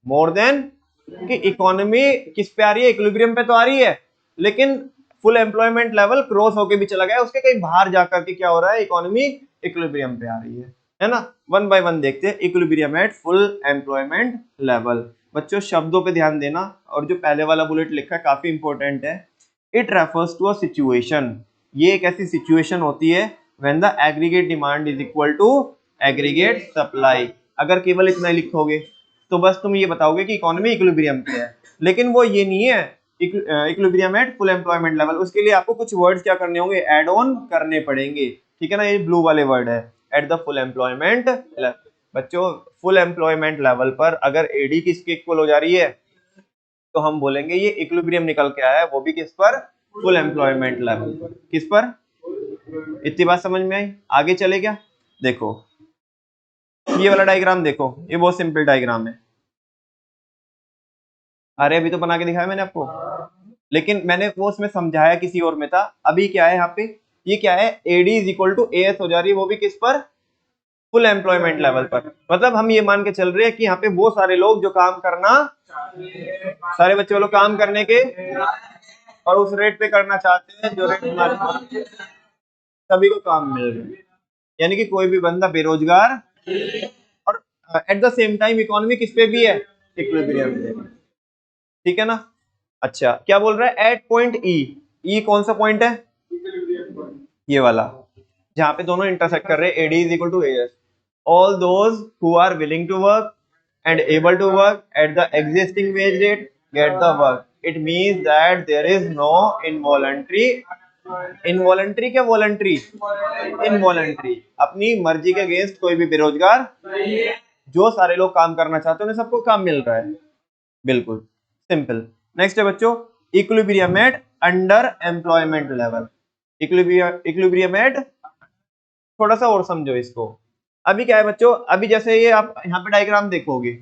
more than, कि इकोनॉमी किस पे आ रही है, इक्विलिब्रियम पे तो आ रही है, लेकिन फुल एम्प्लॉयमेंट लेवल क्रॉस होके भी चला गया, उसके कहीं बाहर जाकर के क्या हो रहा है, इकोनॉमी इक्विलिब्रियम पे आ रही है ना। वन बाय वन देखते हैं, equilibrium at full employment level. बच्चों शब्दों पे ध्यान देना, और जो पहले वाला बुलेट लिखा है काफी इंपॉर्टेंट है। It refers to a situation, ये एक ऐसी सिचुएशन होती है when the aggregate demand is equal to aggregate supply. अगर केवल इतना लिखोगे तो बस तुम ये बताओगे कि इकोनॉमी इक्विलिब्रियम पे है, लेकिन वो ये नहीं है equilibrium at full employment level. उसके लिए आपको कुछ वर्ड्स क्या करने होंगे, ऐड ऑन करने पड़ेंगे, ठीक है ना। ये ब्लू वाले वर्ड है, eight the full employment level. बच्चों फुल एम्प्लॉयमेंट लेवल पर अगर एडी किसके इक्वल हो जा रही है, तो हम बोलेंगे ये इक्विलिब्रियम निकल के आया है, वो भी किस पर, फुल एम्प्लॉयमेंट लेवल पर। किस पर, इतनी बात समझ में आई, आगे चले क्या। देखो ये वाला डायग्राम देखो, ये बहुत सिंपल डायग्राम है। अरे अभी तो बना के दिखाया मैंने आपको, लेकिन मैंने वो उसमें समझाया किसी और में था। अभी क्या है यहाँ पे, ये क्या है, AD is equal to AS हो जा रही है, वो भी किस पर, फुल एम्प्लॉयमेंट लेवल पर। मतलब हम ये मान के चल रहे हैं कि यहाँ पे वो सारे लोग जो काम करना, सारे बच्चे वालों काम करने के और उस रेट पे करना चाहते हैं जो रेट हमारे, सभी को काम मिल रहा है, यानी कि कोई भी बंदा बेरोजगार, और at the same time economy किस पे भी है, इक्विलिब्रियम पे, ठीक है ना। अच्छा क्या बोल रहा है, एट पॉइंट ई, ई कौन सा पॉइंट है, ये वाला, जहां पे दोनों इंटरसेक्ट कर रहे हैं, AD is equal to AS. All those who are willing to work and able to work at the existing wage rate get the work. It means that there is no involuntary, involuntary क्या voluntary, involuntary, अपनी मर्जी के against कोई भी बेरोजगार, जो सारे लोग काम करना चाहते हैं उन्हें सबको काम मिल रहा है, बिल्कुल सिंपल। नेक्स्ट है बच्चों, equilibrium at under employment level. Equilibrium at, थोड़ा सा और समझो इसको, अभी क्या है बच्चों, अभी जैसे ये आप यहाँ पे डायग्राम देखोगे,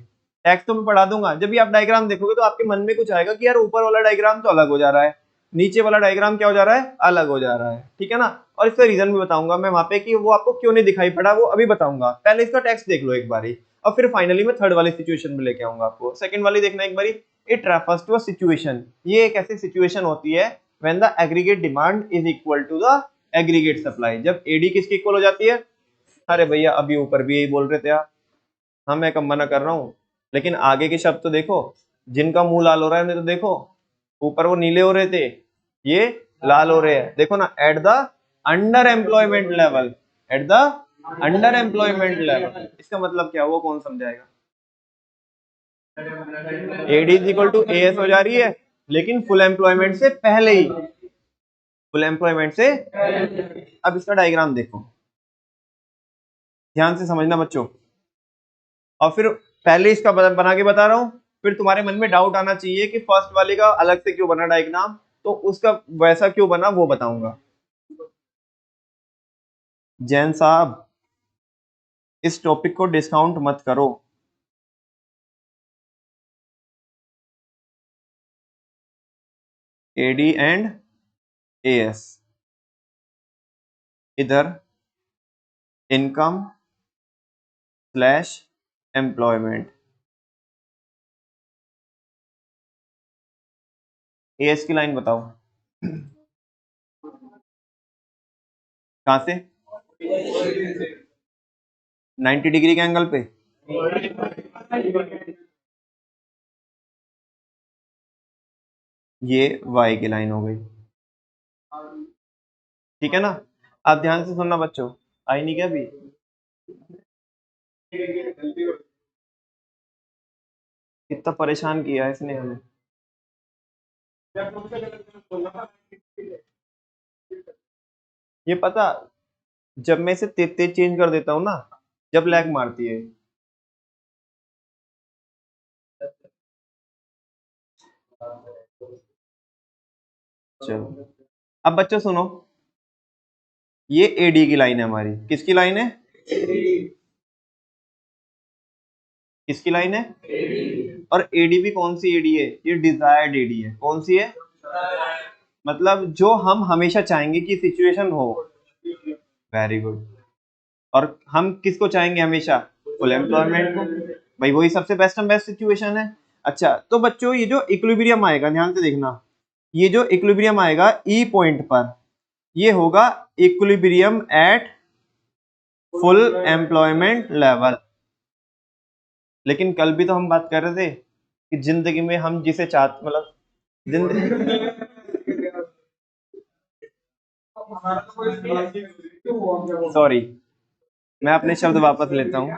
टेक्स्ट तो मैं पढ़ा दूंगा, जब भी आप डायग्राम देखोगे तो आपके मन में कुछ आएगा कि यार ऊपर वाला डायग्राम तो अलग हो जा रहा है, नीचे वाला डायग्राम क्या हो जा रहा है, अलग हो जा रहा है, ठीक है ना। और इसका रीजन भी बताऊंगा मैं वहां पे कि वो आपको क्यों नहीं दिखाई पड़ा, वो अभी बताऊंगा। पहले इसका टेक्स्ट देख लो एक बारी, और फिर फाइनली मैं थर्ड वाली सिचुएशन में लेके आऊंगा आपको। सेकंड वाली देखना एक बारी। It refers to a situation, ये एक ऐसी सिचुएशन होती है when the aggregate demand is equal to the aggregate supply. जब एडी किसकी इक्वल हो जाती है? अरे भैया अभी ऊपर भी यही बोल रहे थे आप, हाँ मैं कम मना कर रहा हूँ, लेकिन आगे के शब्द तो देखो, जिनका मुंह लाल हो रहा है उन्हें तो देखो, ऊपर वो नीले हो रहे थे, ये लाल हो रहे हैं, देखो ना। At the underemployment level, at the underemployment level, इसका मतलब क्या, वो कौन समझाएगा? AD is equal to AS हो जा रही है, लेकिन फुल एम्प्लॉयमेंट से पहले ही, फुल एम्प्लॉयमेंट से। अब इसका डायग्राम देखो, ध्यान से समझना बच्चों, और फिर पहले इसका बना के बता रहा हूं, फिर तुम्हारे मन में डाउट आना चाहिए कि फर्स्ट वाले का अलग से क्यों बना डायग्राम, तो उसका वैसा क्यों बना वो बताऊंगा। जैन साहब इस टॉपिक को डिस्काउंट मत करो। एडी एंड एएस, इधर इनकम स्लैश एम्प्लॉयमेंट, एएस की लाइन बताओ कहां से? 90 डिग्री के एंगल पे, ये वाई की लाइन हो गई, ठीक है ना। आप ध्यान से सुनना बच्चों, आई नहीं क्या अभी? कितना परेशान किया है इसने हमें। ये पता, जब मैं इसे तेज तेज चेंज कर देता हूँ ना, जब लैग मारती है। चलो अब बच्चों सुनो, ये एडी की लाइन है हमारी, किसकी लाइन है? किसकी लाइन है? और एडी भी कौन सी एडी है? ये डिजायर्ड एडी है। कौन सी है? मतलब जो हम हमेशा चाहेंगे कि सिचुएशन हो। Very good. और हम किसको चाहेंगे हमेशा? फुल एम्प्लॉयमेंट को, भाई वही सबसे बेस्ट एंड बेस्ट सिचुएशन है। अच्छा तो बच्चों ये जो इक्विलिब्रियम आएगा, ध्यान से देखना, ये जो इक्विलिब्रियम आएगा ई पॉइंट पर, ये होगा equilibrium at full employment level. लेकिन कल भी तो हम बात कर रहे थे कि जिंदगी में हम जिसे चाहते, मतलब जिंदगी सॉरी, मैं अपने शब्द वापस लेता हूँ,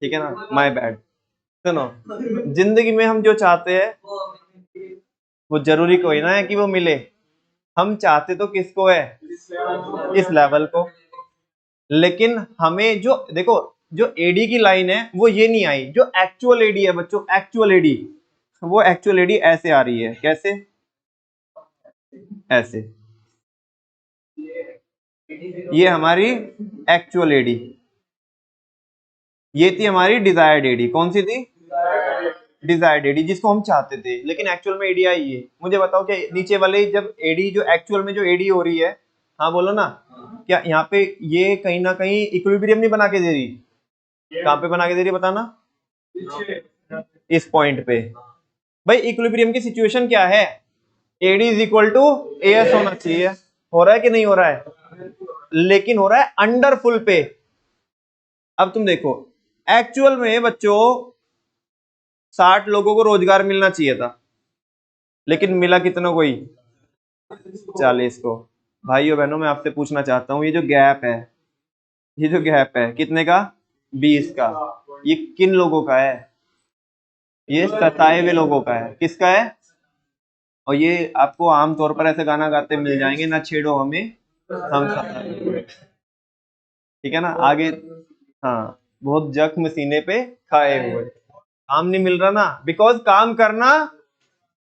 ठीक है ना, माय बैड। सुनो, जिंदगी में हम जो चाहते हैं वो जरूरी कोई ना है कि वो मिले, हम चाहते तो किसको है? इस लेवल को। लेकिन हमें जो देखो, जो एडी की लाइन है वो ये नहीं आई, जो एक्चुअल एडी है बच्चों, एक्चुअल एडी, वो एक्चुअल एडी ऐसे आ रही है। कैसे? ऐसे, ये हमारी एक्चुअल एडी, ये थी हमारी डिजायर्ड एडी। कौन सी थी? डिजायर्ड एडी, जिसको हम चाहते थे, लेकिन एक्चुअल में एडी आई है। मुझे बताओ क्या नीचे वाले, जब एडी जो एक्चुअल में जो एडी हो रही है, हाँ बोलो ना, क्या यहाँ पे ये कहीं ना कहीं इक्विलिब्रियम नहीं बना के दे रही? कहाँ पे बना के दे रही है बताना? इस पॉइंट पे। भाई इक्विलिब्रियम की सिचुएशन क्या है? AD is equal to AS होना चाहिए। हो रहा है कि नहीं हो रहा है? लेकिन हो रहा है अंडर फुल पे। अब तुम देखो, एक्चुअल में बच्चों 60 लोगों को रोजगार मिलना चाहिए था, लेकिन मिला कितनों को ही? 40 को। भाइयों बहनों मैं आपसे पूछना चाहता हूं, ये जो गैप है, ये जो गैप है कितने का? 20 का। ये किन लोगों का है? ये 27 लोगों का है। किसका है? और ये आपको आमतौर पर ऐसे गाना गाते मिल जाएंगे, ना छेड़ो हमें हम सताए। ठीक है ना आगे? हाँ, बहुत जख्म सीने पे खाए हुए। काम नहीं मिल रहा ना, बिकॉज काम करना,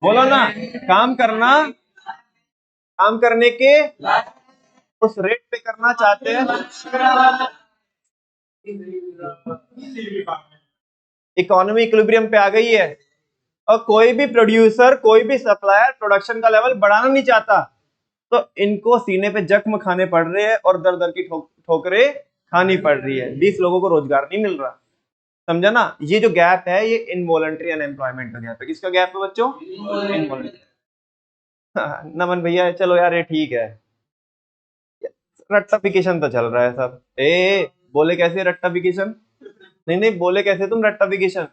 बोलो ना, काम करना, काम करने के उस रेट पे करना चाहते हैं इकोनॉमी इक्विलिब्रियम पे आ गई है और कोई भी प्रोड्यूसर, कोई भी सप्लायर प्रोडक्शन का लेवल बढ़ाना नहीं चाहता, तो इनको सीने पे जख्म खाने पड़ रहे हैं और दर दर की ठोकरें खानी पड़ रही है। 20 लोगों को रोजगार नहीं मिल रहा। समझा ना? ये जो गैप है ये इनवॉलंटरी अनएम्प्लॉयमेंट का गैप है। किसका गैप है बच्चों? इनवॉलंटरी। नमन भैया चलो यार ये ठीक है, रट्टाफिकेशन तो चल रहा है सब। बोले कैसे रट्टाफिकेशन? नहीं नहीं, बोले कैसे तुम रट्टाफिकेशन?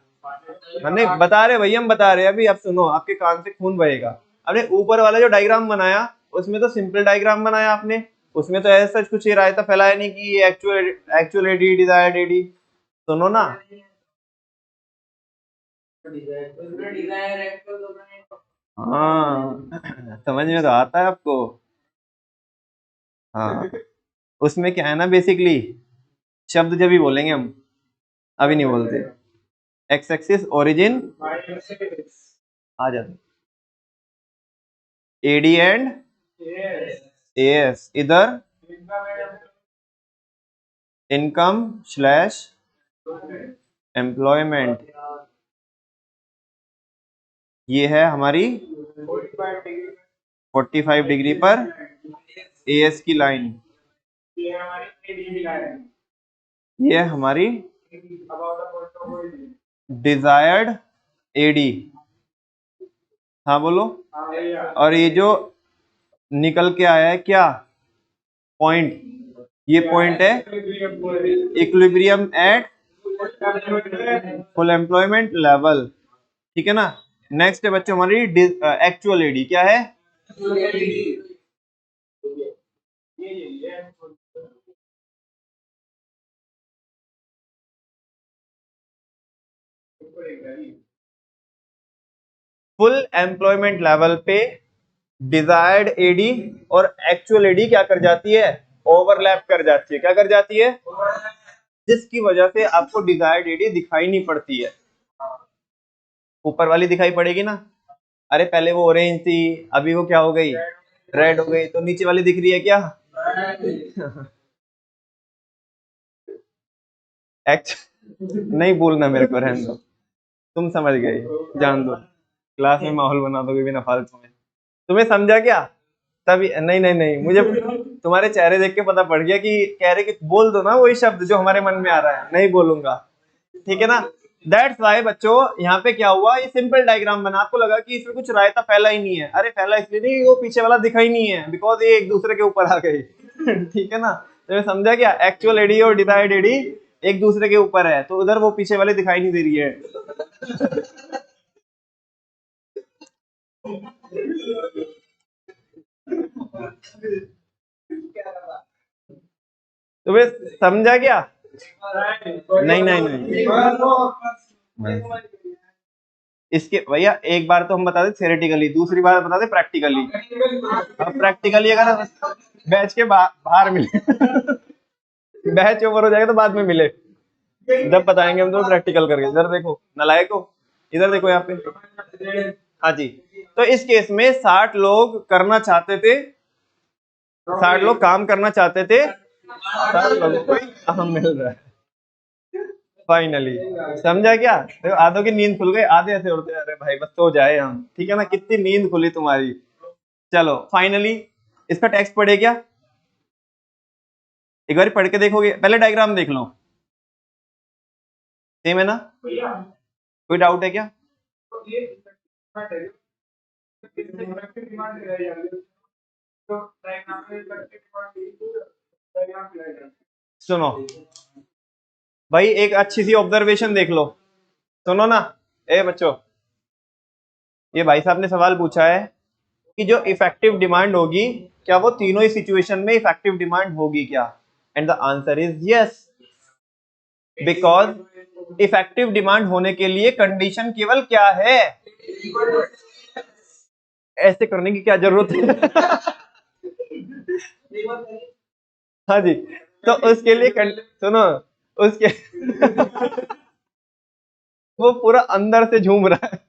नहीं बता रहे भैया, हम बता रहे हैं अभी, आप सुनो, आपके कान से खून बहेगा। आपने ऊपर वाला जो डायग्राम बनाया उसमें तो सिंपल डायग्राम बनाया आपने, उसमें तो ऐसा कुछ ये रायता फैलाया नहीं कि ये एक्चुअल एडी डिजायर्ड एडी। सुनो ना, हाँ समझ में तो आता है आपको। हाँ उसमें क्या है ना, बेसिकली शब्द जब भी बोलेंगे हम, अभी नहीं बोलते। एक्स एक्सिस ओरिजिन आ जाते, एडी एंड एएस, इधर इनकम स्लैश एम्प्लॉयमेंट। ये है हमारी 45 डिग्री पर एएस की लाइन, ये है हमारी डिजायर्ड एडी। हाँ बोलो। और ये जो निकल के आया है क्या पॉइंट, ये पॉइंट है equilibrium at full employment level. ठीक है ना? नेक्स्ट है बच्चों हमारी एक्चुअल एडी। क्या है? फुल एम्प्लॉयमेंट लेवल पे डिजायर्ड एडी और एक्चुअल एडी क्या कर जाती है? ओवरलैप कर जाती है। क्या कर जाती है? जिसकी वजह से आपको डिजायर्ड एडी दिखाई नहीं पड़ती है। ऊपर वाली दिखाई पड़ेगी ना, अरे पहले वो ऑरेंज थी, अभी वो क्या हो गई? रेड हो गई, तो नीचे वाली दिख रही है क्या? नहीं बोलना मेरे को, रहने दो, तुम समझ गए, जान दो, क्लास में माहौल बना दोगे बिना फालतू में। तुम्हें समझा क्या? तभी नहीं नहीं नहीं, मुझे तुम्हारे चेहरे देख के पता पड़ गया कि कह रहे कि बोल दो ना वही शब्द जो हमारे मन में आ रहा है। नहीं बोलूंगा, ठीक है ना? दैट्स वाई बच्चों, यहाँ पे क्या हुआ, ये सिंपल डायग्राम बना, आपको लगा कि इसमें कुछ रायता फैला ही नहीं है। अरे फैला इसलिए नहीं, वो पीछे वाला दिखा ही नहीं है, बिकॉज ये एक दूसरे के ऊपर आ गई। ठीक है ना? तो समझा क्या? एक्चुअल एडी और डिजायर्ड एडी एक दूसरे के ऊपर है, तो उधर वो पीछे वाली दिखाई नहीं दे रही है। तुम्हें समझा क्या? नहीं नहीं नहीं, इसके भैया एक बार तो हम बता दे थ्योरेटिकली, दूसरी बार बता दे प्रैक्टिकली। अब प्रैक्टिकली अगर बैच के बाहर मिले, बैच ओवर हो जाएगा तो बाद में मिले, जब बताएंगे हम तो प्रैक्टिकल करके। इधर देखो नलायक हो, इधर देखो यहाँ पे। हाँ जी, तो इस केस में 60 लोग करना चाहते थे, 60 लोग काम करना चाहते थे, 60 लोगों को काम मिल रहा है फाइनली। समझा क्या? तो आधों की नींद खुल गई, आधे ऐसे उड़ते, अरे भाई बस तो जाए हम। ठीक है ना? कितनी नींद खुली तुम्हारी। चलो फाइनली इसका टेक्स्ट पढ़े क्या? एक बार पढ़ के देखोगे? पहले डायग्राम देख लो, सेम है ना? कोई डाउट है क्या? सुनो भाई, एक अच्छी सी ऑब्जर्वेशन देख लो, सुनो ना। ए बच्चों, ये भाई साहब ने सवाल पूछा है कि जो इफेक्टिव डिमांड होगी, क्या वो तीनों ही सिचुएशन में इफेक्टिव डिमांड होगी क्या? And the answer is yes, because effective demand होने के लिए कंडीशन केवल क्या है? ऐसे करने की क्या जरूरत है? हाँ जी, तो उसके लिए सुनो, उसके वो पूरा अंदर से झूम रहा है,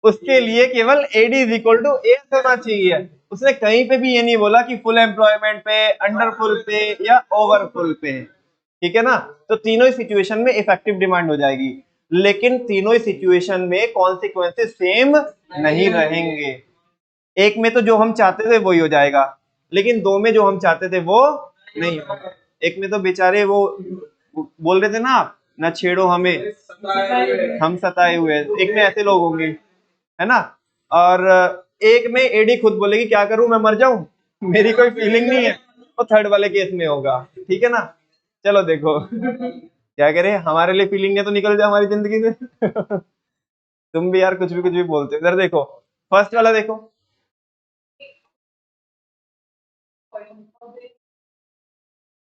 उसके लिए केवल AD is equal to S होना चाहिए। उसने कहीं पे भी ये नहीं बोला कि फुल एम्प्लॉयमेंट पे, अंडर फुल पे या ओवर फुल पे। ठीक है ना। तो तीनों ही सिचुएशन में इफेक्टिव डिमांड हो जाएगी, लेकिन तीनों ही सिचुएशन में कॉन्सिक्वेंसेस सेम नहीं रहेंगे। एक में तो जो हम चाहते थे वही हो जाएगा, लेकिन दो में जो हम चाहते थे वो नहीं होगा। एक में तो बेचारे वो बोल रहे थे ना, आप ना छेड़ो हमें हम सताए हुए हैं, एक में ऐसे लोग होंगे, है ना। और एक में एडी खुद बोलेगी क्या करूं मैं, मर जाऊं, मेरी कोई फीलिंग नहीं है, तो थर्ड वाले केस में होगा। ठीक है ना। चलो देखो क्या करें, हमारे लिए फीलिंग है तो निकल जाए हमारी जिंदगी से। तुम भी यार कुछ भी बोलते हो। इधर देखो, फर्स्ट वाला देखो,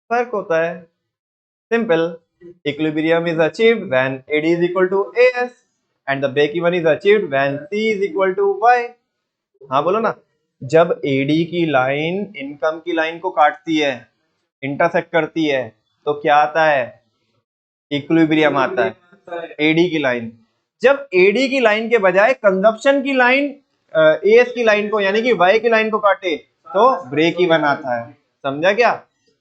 फर्क होता है, simple. Equilibrium is achieved when AD is equal to AS and the break even is achieved when C is equal to Y। हाँ बोलो ना। जब AD की लाइन इनकम की लाइन को काटती है, इंटरसेक्ट करती है, तो क्या आता है, इक्विलिब्रियम आता है। AD की लाइन, जब AD की लाइन के बजाय कंजप्शन की लाइन AS की लाइन को यानी कि Y की लाइन को काटे, तो ब्रेक इवन आता है। समझा क्या।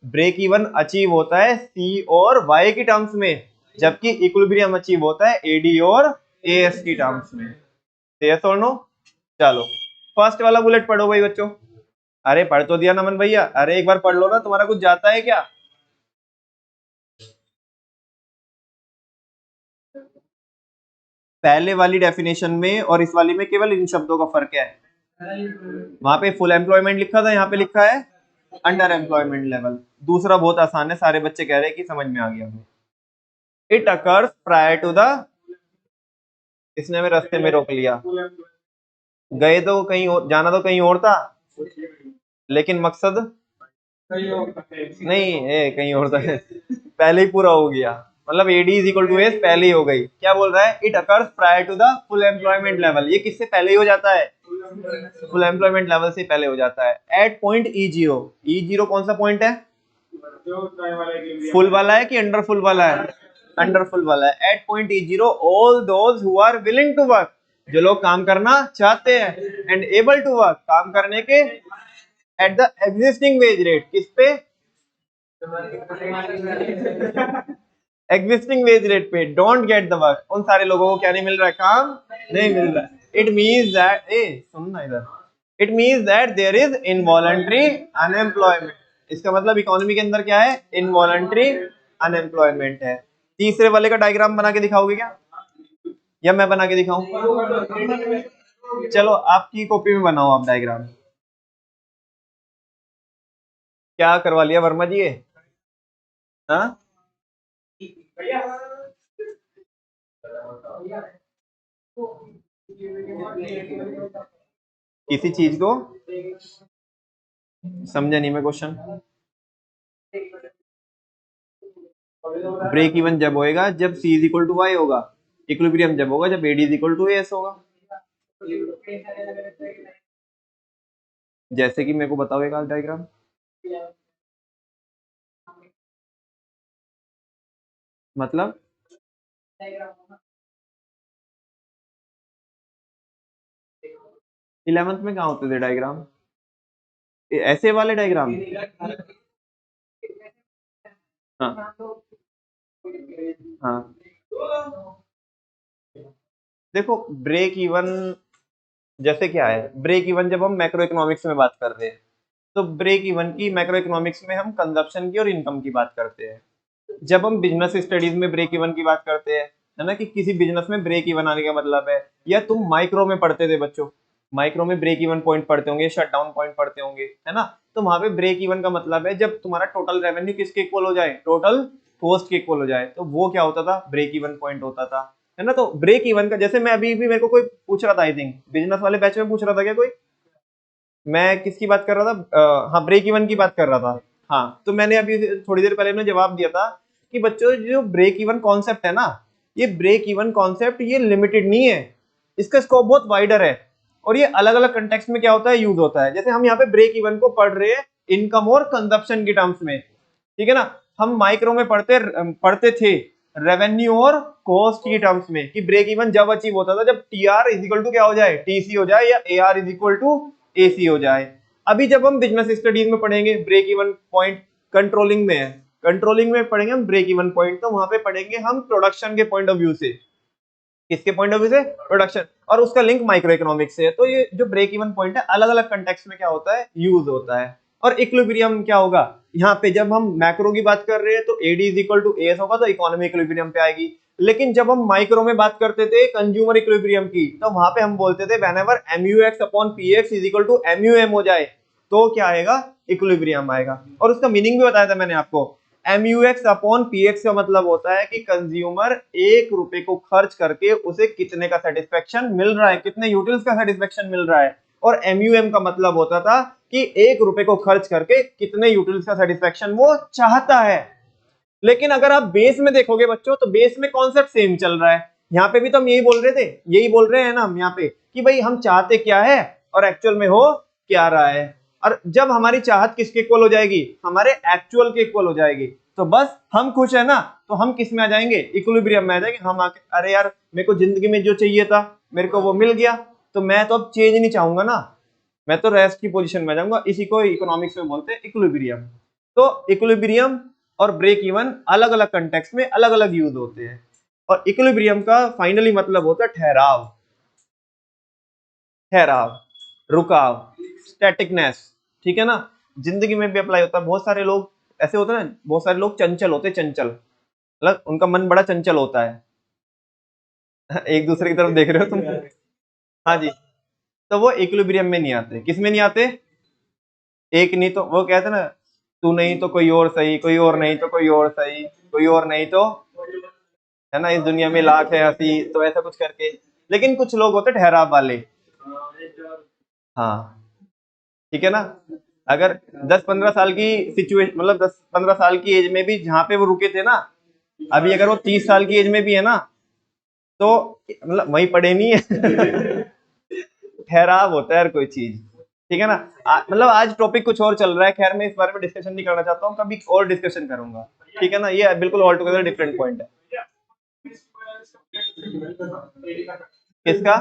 ब्रेक इवन अचीव होता है C और Y की टर्म्स में, जबकि इक्विलिब्रियम अचीव होता है AD और AS की टर्म्स में। यस और नो। चलो फर्स्ट वाला बुलेट पढ़ो भाई बच्चों। अरे पढ़ तो दिया नमन भैया, अरे एक बार पढ़ लो ना, तुम्हारा कुछ जाता है क्या। पहले वाली डेफिनेशन में और इस वाली में केवल इन शब्दों का फर्क है। वहां पे फुल एम्प्लॉयमेंट लिखा था, यहाँ पे लिखा है अंडर एम्प्लॉयमेंट लेवल। दूसरा बहुत आसान है, सारे बच्चे कह रहे हैं कि समझ में आ गया। It occurs prior to the, इसने हमें रास्ते में रोक लिया, गए तो कहीं और, जाना तो कहीं और था, लेकिन मकसद नहीं है कहीं और था। पहले ही पूरा हो गया, मतलब AD is equal to S पहले ही हो गई। क्या बोल रहा है, it occurs prior to the full employment level. ये किससे पहले ही हो जाता है, फुल एम्प्लॉयमेंट लेवल से पहले हो जाता है। At point E0। E0 कौन सा पॉइंट है, फुल वाला है कि अंडर फुल वाला है, अंडर फुल वाला है। At point E0 all those who are willing to work, जो लोग काम करना चाहते हैं, एंड एबल टू वर्क, काम करने के, at the existing wage rate, किस पे, एग्जिस्टिंग वेज रेट पे, डोंट गेट द वर्क, उन सारे लोगों को क्या नहीं मिल रहा है, काम नहीं मिल रहा है। इट मीन्स दैट, ए सुनना इधर, it means that there is involuntary unemployment. इसका मतलब इकोनॉमी के अंदर क्या है, इनवॉलंटरी अनएम्प्लॉयमेंट है। तीसरे वाले का डायग्राम बना के दिखाओगे क्या, या मैं बना के दिखाऊं। चलो आपकी कॉपी में बनाओ आप डायग्राम। क्या करवा लिया वर्मा जी ये, हाँ किसी चीज को, समझा नहीं मैं क्वेश्चन। ब्रेक इवन जब होएगा जब C is equal to Y होगा, इक्विलिब्रियम जब होगा जब AD is equal to AS होगा। जैसे कि मेरे को बताओ एक आध डायग्राम। मतलब 11th में कहाँ होते थे डायग्राम, ऐसे वाले डायग्राम। हाँ हाँ देखो ब्रेक इवन जैसे क्या है, ब्रेक इवन जब हम मैक्रो इकोनॉमिक्स में बात कर रहे हैं, तो ब्रेक इवन की मैक्रो इकोनॉमिक्स में हम कंजप्शन की और इनकम की बात करते हैं। जब हम बिजनेस स्टडीज में ब्रेक इवन की बात करते हैं, है ना, कि किसी बिजनेस में ब्रेक इवन आने का मतलब है, या तुम माइक्रो में पढ़ते थे बच्चों, माइक्रो में ब्रेक इवन पॉइंट पढ़ते होंगे, शट डाउन पॉइंट पढ़ते होंगे, है ना। तो वहां पे ब्रेक इवन का मतलब है जब तुम्हारा टोटल रेवेन्यू किसके इक्वल हो जाए, टोटल कॉस्ट के इक्वल हो जाए, तो वो क्या होता था, ब्रेक इवन पॉइंट होता था, है ना। तो ब्रेक इवन का, जैसे मैं अभी भी, मेरे को कोई पूछ रहा था, आई थिंक बिजनेस वाले बैच में पूछ रहा था क्या कोई, मैं किसकी बात कर रहा था, हाँ ब्रेक इवन की बात कर रहा था। हाँ तो मैंने अभी थोड़ी देर पहले जवाब दिया था कि बच्चों जो ब्रेक इवन कॉन्सेप्ट है ना, ये ब्रेक इवन कॉन्सेप्ट ये लिमिटेड नहीं है, इसका स्कोप बहुत वाइडर है, और ये अलग अलग कंटेक्स्ट में क्या होता है, यूज होता है। जैसे हम यहाँ पे ब्रेक इवन को पढ़ रहे हैं इनकम और कंजप्शन की टर्म्स में, ठीक है ना। हम माइक्रो में पढ़ते थे रेवेन्यू और कॉस्ट की टर्म्स में, कि ब्रेक इवन जब अचीव होता था जब TR इज इक्वल टू क्या हो जाए, TC हो जाए, या AR is equal to AC हो जाए। अभी जब हम बिजनेस स्टडीज में पढ़ेंगे ब्रेक इवन पॉइंट कंट्रोलिंग में है, कंट्रोलिंग में पढ़ेंगे हम ब्रेक इवन पॉइंट, तो वहां पे पढ़ेंगे हम प्रोडक्शन के पॉइंट ऑफ व्यू से। किसके पॉइंट ऑफ व्यू से? प्रोडक्शन। और उसका लिंक माइक्रो इकोनॉमिक्स से है। तो ये जो ब्रेक इवन पॉइंट है अलग अलग कंटेक्स्ट में क्या होता है, यूज होता है। और इक्विलिब्रियम क्या होगा, यहाँ पे जब हम मैक्रो की बात कर रहे हैं तो AD is equal to S होगा, तो इकोनॉमी इक्विलिब्रियम पे आएगी। लेकिन जब हम माइक्रो में बात करते थे कंज्यूमर इक्विलिब्रियम की, तो वहां पे हम बोलते थे whenever MUX upon PX is equal to MUM हो जाए तो क्या आएगा, इक्विलिब्रियम आएगा। और उसका मीनिंग भी बताया था मैंने आपको। MUX अपॉन PX का मतलब होता है कि कंज्यूमर 1 रुपए को खर्च करके उसे कितने का सेटिस्फेक्शन मिल रहा है, कितने यूटिल्स का सेटिस्फेक्शन मिल रहा है। और MUM का मतलब होता था कि 1 रुपए को खर्च करके कितने यूटिल्स का सेटिस्फेक्शन वो चाहता है। लेकिन अगर आप बेस में देखोगे बच्चों, तो बेस में कॉन्सेप्ट सेम चल रहा है। यहाँ पे भी तो हम यही बोल रहे थे, यही बोल रहे हैं ना हम यहाँ पे, कि भाई हम चाहते क्या है और एक्चुअल में हो क्या रहा है। और जब हमारी चाहत किसके इक्वल हो जाएगी, हमारे एक्चुअल के इक्वल हो जाएगी, तो बस हम खुश है ना, तो हम किस में आ जाएंगे, इक्विलिब्रियम में आ जाएंगे। हम आके अरे यार मेरे को जिंदगी में जो चाहिए था मेरे को वो मिल गया, तो मैं तो अब चेंज नहीं चाहूंगा ना, मैं तो रेस्ट की पोजीशन में जाऊंगा। इसी को इकोनॉमिक्स में बोलते हैं इक्विलिब्रियम। तो इक्विलिब्रियम और ब्रेक इवन अलग अलग कंटेक्स्ट में अलग अलग यूज होते हैं। और इक्विलिब्रियम का फाइनली मतलब होता है ठहराव, ठहराव, रुकाव, स्टैटिकनेस। ठीक है ना, जिंदगी में भी अप्लाई होता है। बहुत सारे लोग ऐसे होते हैं ना, बहुत सारे लोग चंचल होते हैं, चंचल मतलब उनका मन बड़ा चंचल होता है। एक दूसरे की तरफ देख रहे हो तुम? हाँ जी। तो वो इक्विलिब्रियम में नहीं आते। किस में नहीं आते? एक नहीं तो वो कहते ना, तू नहीं तो कोई और सही, कोई और नहीं तो कोई और सही, कोई और नहीं तो, है ना, इस दुनिया में लाख है हंसी, तो ऐसा कुछ करके। लेकिन कुछ लोग होते ठहराव वाले। हाँ ठीक है ना, अगर 10-15 साल की सिचुएशन, मतलब 10-15 साल की एज में भी जहां पे वो रुके थे ना, अभी अगर वो 30 साल की एज में भी है ना, तो मतलब वही पड़े नहीं है। ठहराव होता है हर कोई चीज। ठीक है ना, मतलब आज टॉपिक कुछ और चल रहा है, खैर मैं इस बारे में डिस्कशन नहीं करना चाहता हूँ, कभी और डिस्कशन करूंगा। ठीक है ना, ये बिल्कुल ऑल टुगेदर डिफरेंट पॉइंट है। किसका?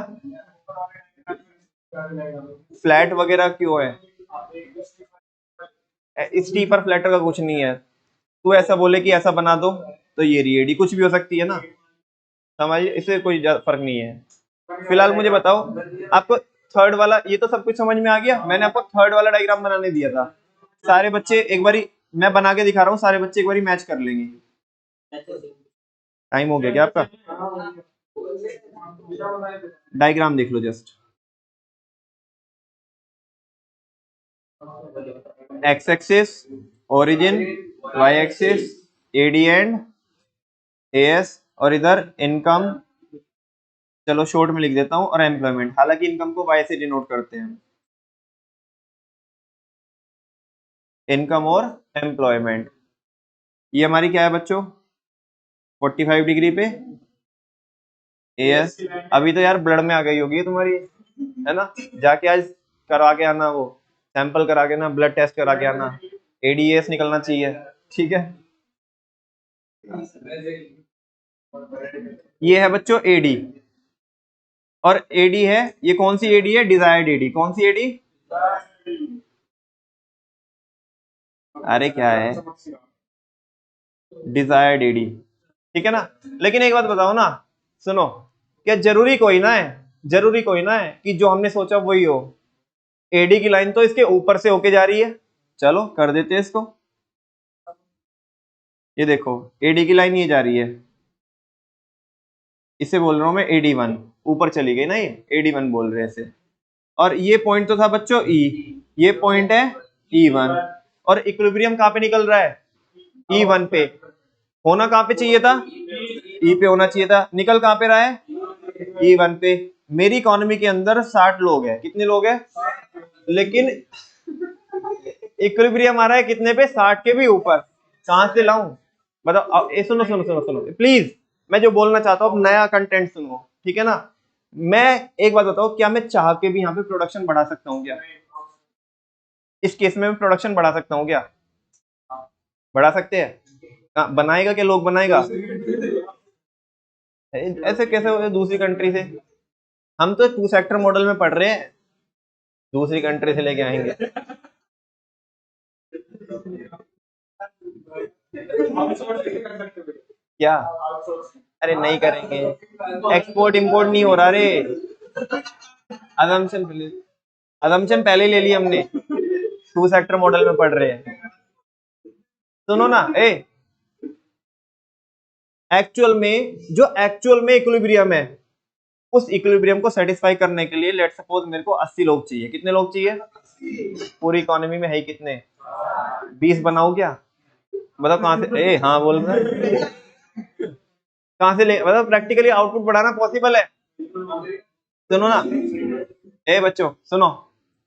फ्लैट वगैरह क्यों है? स्टीपर फ्लैटर का कुछ नहीं है। तू ऐसा बोले कि ऐसा बना दो, तो ये रेडी कुछ भी हो सकती है ना, समझिए, इससे कोई फर्क नहीं है। फिलहाल मुझे बताओ, आपको थर्ड वाला ये तो सब कुछ समझ में आ गया। मैंने आपको थर्ड वाला डायग्राम बनाने दिया था, सारे बच्चे एक बारी मैं बना के दिखा रहा हूँ, सारे बच्चे एक बारी मैच कर लेंगे। टाइम हो गया क्या आपका? डायग्राम देख लो just. X axis origin, Y axis AD and AS, और इधर इनकम, चलो शॉर्ट में लिख देता हूं, और एम्प्लॉयमेंट। हालांकि इनकम को वाई से डिनोट करते हैं, इनकम और एम्प्लॉयमेंट। ये हमारी क्या है बच्चों, 45 डिग्री पे एएस। अभी तो यार ब्लड में आ गई होगी तुम्हारी, है ना, जाके आज करवा के आना, वो सैंपल करा के ना, ब्लड टेस्ट करा के आना, एडीएस निकलना चाहिए। ठीक है, ये है बच्चों एडी, और एडी है, ये कौन सी एडी है, डिजायर्ड एडी। कौन सी एडी? अरे क्या है, डिजायर्ड एडी। ठीक है ना। लेकिन एक बात बताओ ना, सुनो, क्या जरूरी कोई ना है, जरूरी कोई ना है कि जो हमने सोचा वही हो। एडी की लाइन तो इसके ऊपर से होके जा रही है, चलो कर देते हैं इसको। ये देखो एडी की लाइन ये जा रही है, इसे बोल रहा हूं मैं AD1, ऊपर चली गई ना, ये AD1 बोल रहे हैं इसे। और ये पॉइंट तो था बच्चों E, ये पॉइंट है E1। और इक्विलिब्रियम कहां पे निकल रहा है, E1 पे। होना कहां पे चाहिए था, E पे होना चाहिए था, निकल कहां पे रहा है, E1 पे। मेरी इकोनॉमी के अंदर 60 लोग हैं, कितने लोग हैं, लेकिन इक्विलिब्रियम आ रहा है कितने पे, 60 के भी ऊपर। कहां से लाऊं बताओ? सुनो सुनो सुनो सुनो प्लीज, मैं जो बोलना चाहता हूं नया कंटेंट सुनो, ठीक है ना। मैं एक बात बताओ, क्या मैं चाह के भी यहाँ पे प्रोडक्शन बढ़ा सकता हूँ क्या? इस केस में मैं प्रोडक्शन बढ़ा सकता हूँ क्या? बढ़ा सकते हैं? बनाएगा क्या, लोग बनाएगा? ऐसे कैसे हो दूसरी कंट्री से? हम तो 2 सेक्टर मॉडल में पढ़ रहे हैं, दूसरी कंट्री से लेके आएंगे। क्या? अरे नहीं करेंगे, एक्सपोर्ट इंपोर्ट नहीं हो रहा रे। अजम्पशन पहले ले ली हमने, टू सेक्टर मॉडल में पढ़ रहे हैं। सुनो ना, एक्चुअल में इक्विलिब्रियम है, उस इक्विलिब्रियम को सेटिस्फाई करने के लिए लेट सपोज मेरे को 80 लोग चाहिए। कितने लोग चाहिए? पूरी इकोनॉमी में है कितने? 20 बनाओ क्या? बताओ कहां से? हाँ बोल रहे, कहां से ले, मतलब प्रैक्टिकली आउटपुट बढ़ाना पॉसिबल है? सुनो ना, बच्चों सुनो,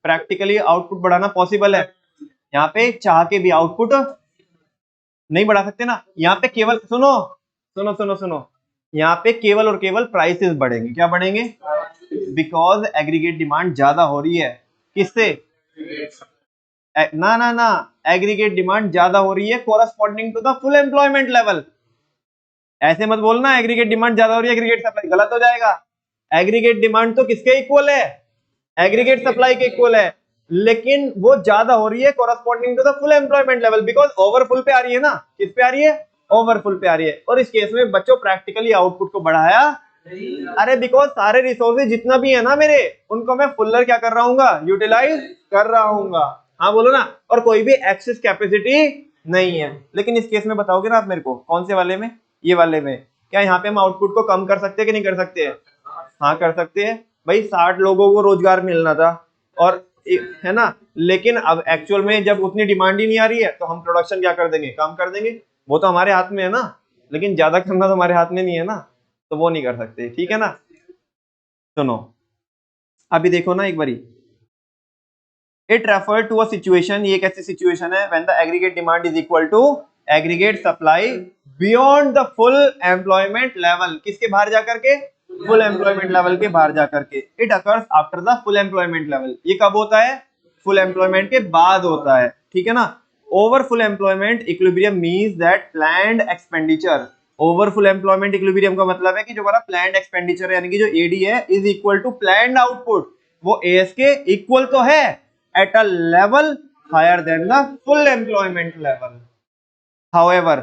प्रैक्टिकली आउटपुट बढ़ाना पॉसिबल है। यहाँ पे चाह के भी आउटपुट नहीं बढ़ा सकते ना। यहाँ पे केवल सुनो सुनो सुनो सुनो, यहाँ पे केवल और केवल प्राइसेस बढ़ेंगे। क्या बढ़ेंगे? बिकॉज एग्रीगेट डिमांड ज्यादा हो रही है। किससे? ना ना ना, एग्रीगेट डिमांड ज्यादा हो रही है corresponding to the full employment level. ऐसे मत बोलना एग्रीगेट डिमांड ज्यादा हो रही है एग्रीगेट सप्लाई, गलत हो जाएगा। एग्रीगेट डिमांड तो किसके इक्वल है? एग्रीगेट सप्लाई के इक्वल है, लेकिन वो ज्यादा हो रही है corresponding to the full employment level, because overfull पे आ रही है ना। किस पे आ रही है? ओवरफुल पे आ रही है। और इस केस में बच्चों प्रैक्टिकली आउटपुट को बढ़ाया, अरे बिकॉज सारे रिसोर्सेज जितना भी है ना मेरे, उनको मैं फुल्लर क्या कर रहा हूँ? यूटिलाइज कर रहा हूँ। हाँ बोलो ना। और कोई भी एक्सेस कैपेसिटी नहीं है। लेकिन इस केस में बताओगे ना आप मेरे को, कौन से वाले में? ये वाले में। क्या यहाँ पे हम आउटपुट को कम कर सकते हैं कि नहीं कर सकते हैं? हाँ कर सकते हैं भाई, 60 लोगों को रोजगार मिलना था, और है ना। लेकिन अब एक्चुअल में जब उतनी डिमांड ही नहीं आ रही है, तो हम प्रोडक्शन क्या कर देंगे? कम कर देंगे। वो तो हमारे हाथ में है ना, लेकिन ज्यादा करना तो हमारे हाथ में नहीं है ना, तो वो नहीं कर सकते। ठीक है ना। सुनो अभी देखो ना एक बारी, it refer to a situation, ये कैसी सिचुएशन है? When the aggregate demand is equal to aggregate supply beyond the full employment level. किसके बाहर जाकर के? फुल एम्प्लॉयमेंट लेवल के बाहर जाकर के। It occurs after the full employment level. ये कब होता है? फुल एम्प्लॉयमेंट के बाद होता है। ठीक है ना। Over full employment equilibrium means that planned expenditure. Over full employment equilibrium का मतलब है कि जो हमारा प्लान्ड एक्सपेंडिचर यानी कि जो एडी है is equal to planned output. वो एएस के इक्वल तो है at a level higher than the full employment level. However,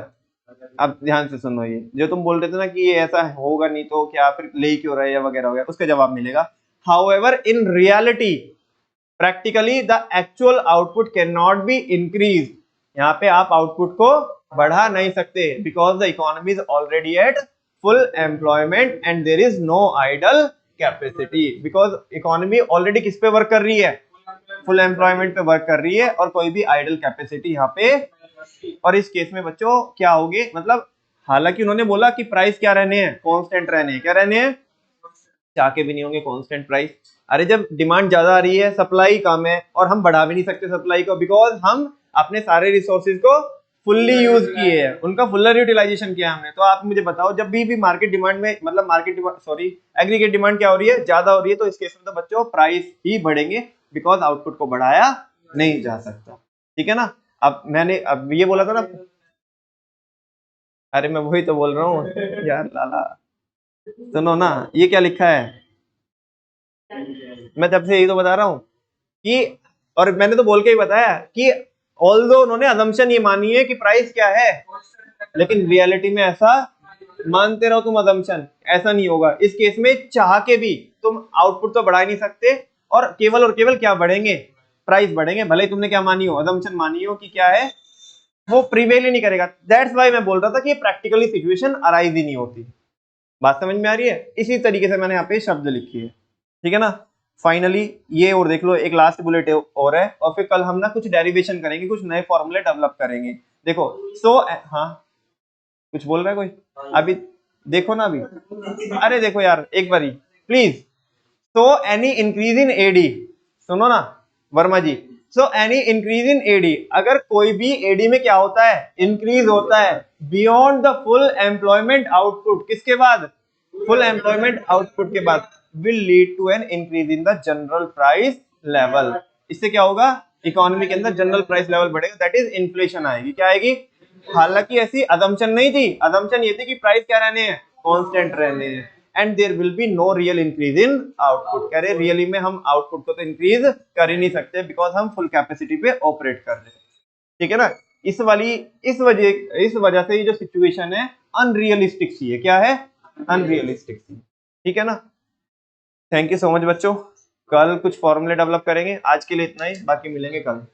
अब ध्यान से सुनो, ये जो तुम बोल रहे थे ना कि ये ऐसा होगा नहीं तो क्या फिर ले ही क्यों रहे या वगैरह वगैरह, उसका जवाब मिलेगा। However in reality practically the actual output can not be increase. यहाँ पे आप आउटपुट को बढ़ा नहीं सकते, because the economy is already at full employment and there is no idle capacity. Because economy already किस पे वर्क कर रही है? फुल एम्प्लॉयमेंट पे वर्क कर रही है, और कोई भी आइडल कैपेसिटी यहाँ पे। और इस केस में बच्चों क्या होगे, मतलब हालांकि उन्होंने बोला कि प्राइस क्या रहने हैं? कांस्टेंट रहने हैं। क्या रहने हैं? चाह के भी नहीं होंगे कांस्टेंट प्राइस। अरे जब डिमांड ज्यादा आ रही है, सप्लाई कम है, और हम बढ़ा भी नहीं सकते सप्लाई को, बिकॉज हम अपने सारे रिसोर्सेज को फुल्ली यूज किए हैं, उनका फुल्लर यूटिलाइजेशन किया हमने। तो आप मुझे बताओ, जब भी मार्केट डिमांड में, मतलब market demand sorry aggregate demand क्या हो रही है? ज्यादा हो रही है, तो इस केस में तो बच्चों प्राइस ही बढ़ेंगे, बिकॉज आउटपुट को बढ़ाया नहीं जा सकता। ठीक है ना। अब मैंने अब ये बोला था ना, अरे मैं वही तो बोल रहा हूँ यार लाला। सुनो ना, ये क्या लिखा है? मैं जब से यही तो बता रहा हूँ कि, और मैंने तो बोल के ही बताया कि ऑल्दो उन्होंने अजम्पशन ये मानी है कि प्राइस क्या है, लेकिन रियलिटी में ऐसा मानते रहो तुम अजम्पशन, ऐसा नहीं होगा। इस केस में चाह के भी तुम आउटपुट तो बढ़ा ही नहीं सकते, और केवल क्या बढ़ेंगे? प्राइस बढ़ेंगे, भले ही तुमने क्या मानी हो? अजम्पशन मानी हो कि क्या है, वो प्रिवेल ही नहीं करेगा। दैट्स वाई मैं बोल रहा था कि प्रैक्टिकली सिचुएशन अराइज ही नहीं होती। बात समझ में आ रही है? इसी तरीके से मैंने यहाँ पे शब्द लिखी है। ठीक है ना। फाइनली ये और देख लो, एक लास्ट बुलेट और है, और फिर कल हम ना कुछ डेरिवेशन करेंगे, कुछ नए फॉर्मूले डेवलप करेंगे। देखो हाँ कुछ बोल रहा है कोई? अभी देखो ना अभी, अरे देखो यार एक बारी please. So any increase in AD, सुनो ना Verma ji, so any increase in AD, अगर कोई भी एडी में क्या होता है? इंक्रीज होता है beyond the full employment output. किसके बाद? फुल एम्प्लॉयमेंट आउटपुट के बाद, will lead to an increase in the general price level. इससे क्या होगा? इकोनॉमी के अंदर जनरल प्राइस लेवल बढ़ेगा, दैट इज इन्फ्लेशन आएगी। क्या आएगी? हालांकि ऐसी अजम्पशन नहीं थी, अजम्पशन ये थी कि प्राइस क्या रहने हैं? कांस्टेंट रहने हैं, and there will be no real increase in output. कह रहे रियली में हम आउटपुट को तो इंक्रीज कर ही नहीं सकते, बिकॉज हम फुल कैपेसिटी पे ऑपरेट कर रहे हैं। ठीक है ना। इस वजह से ये जो सिचुएशन है अनरियलिस्टिक सी है। क्या है? अनरियलिस्टिक सी। ठीक है ना? थैंक यू सो मच बच्चों। कल कुछ फॉर्मूले डेवलप करेंगे। आज के लिए इतना ही, बाकी मिलेंगे कल।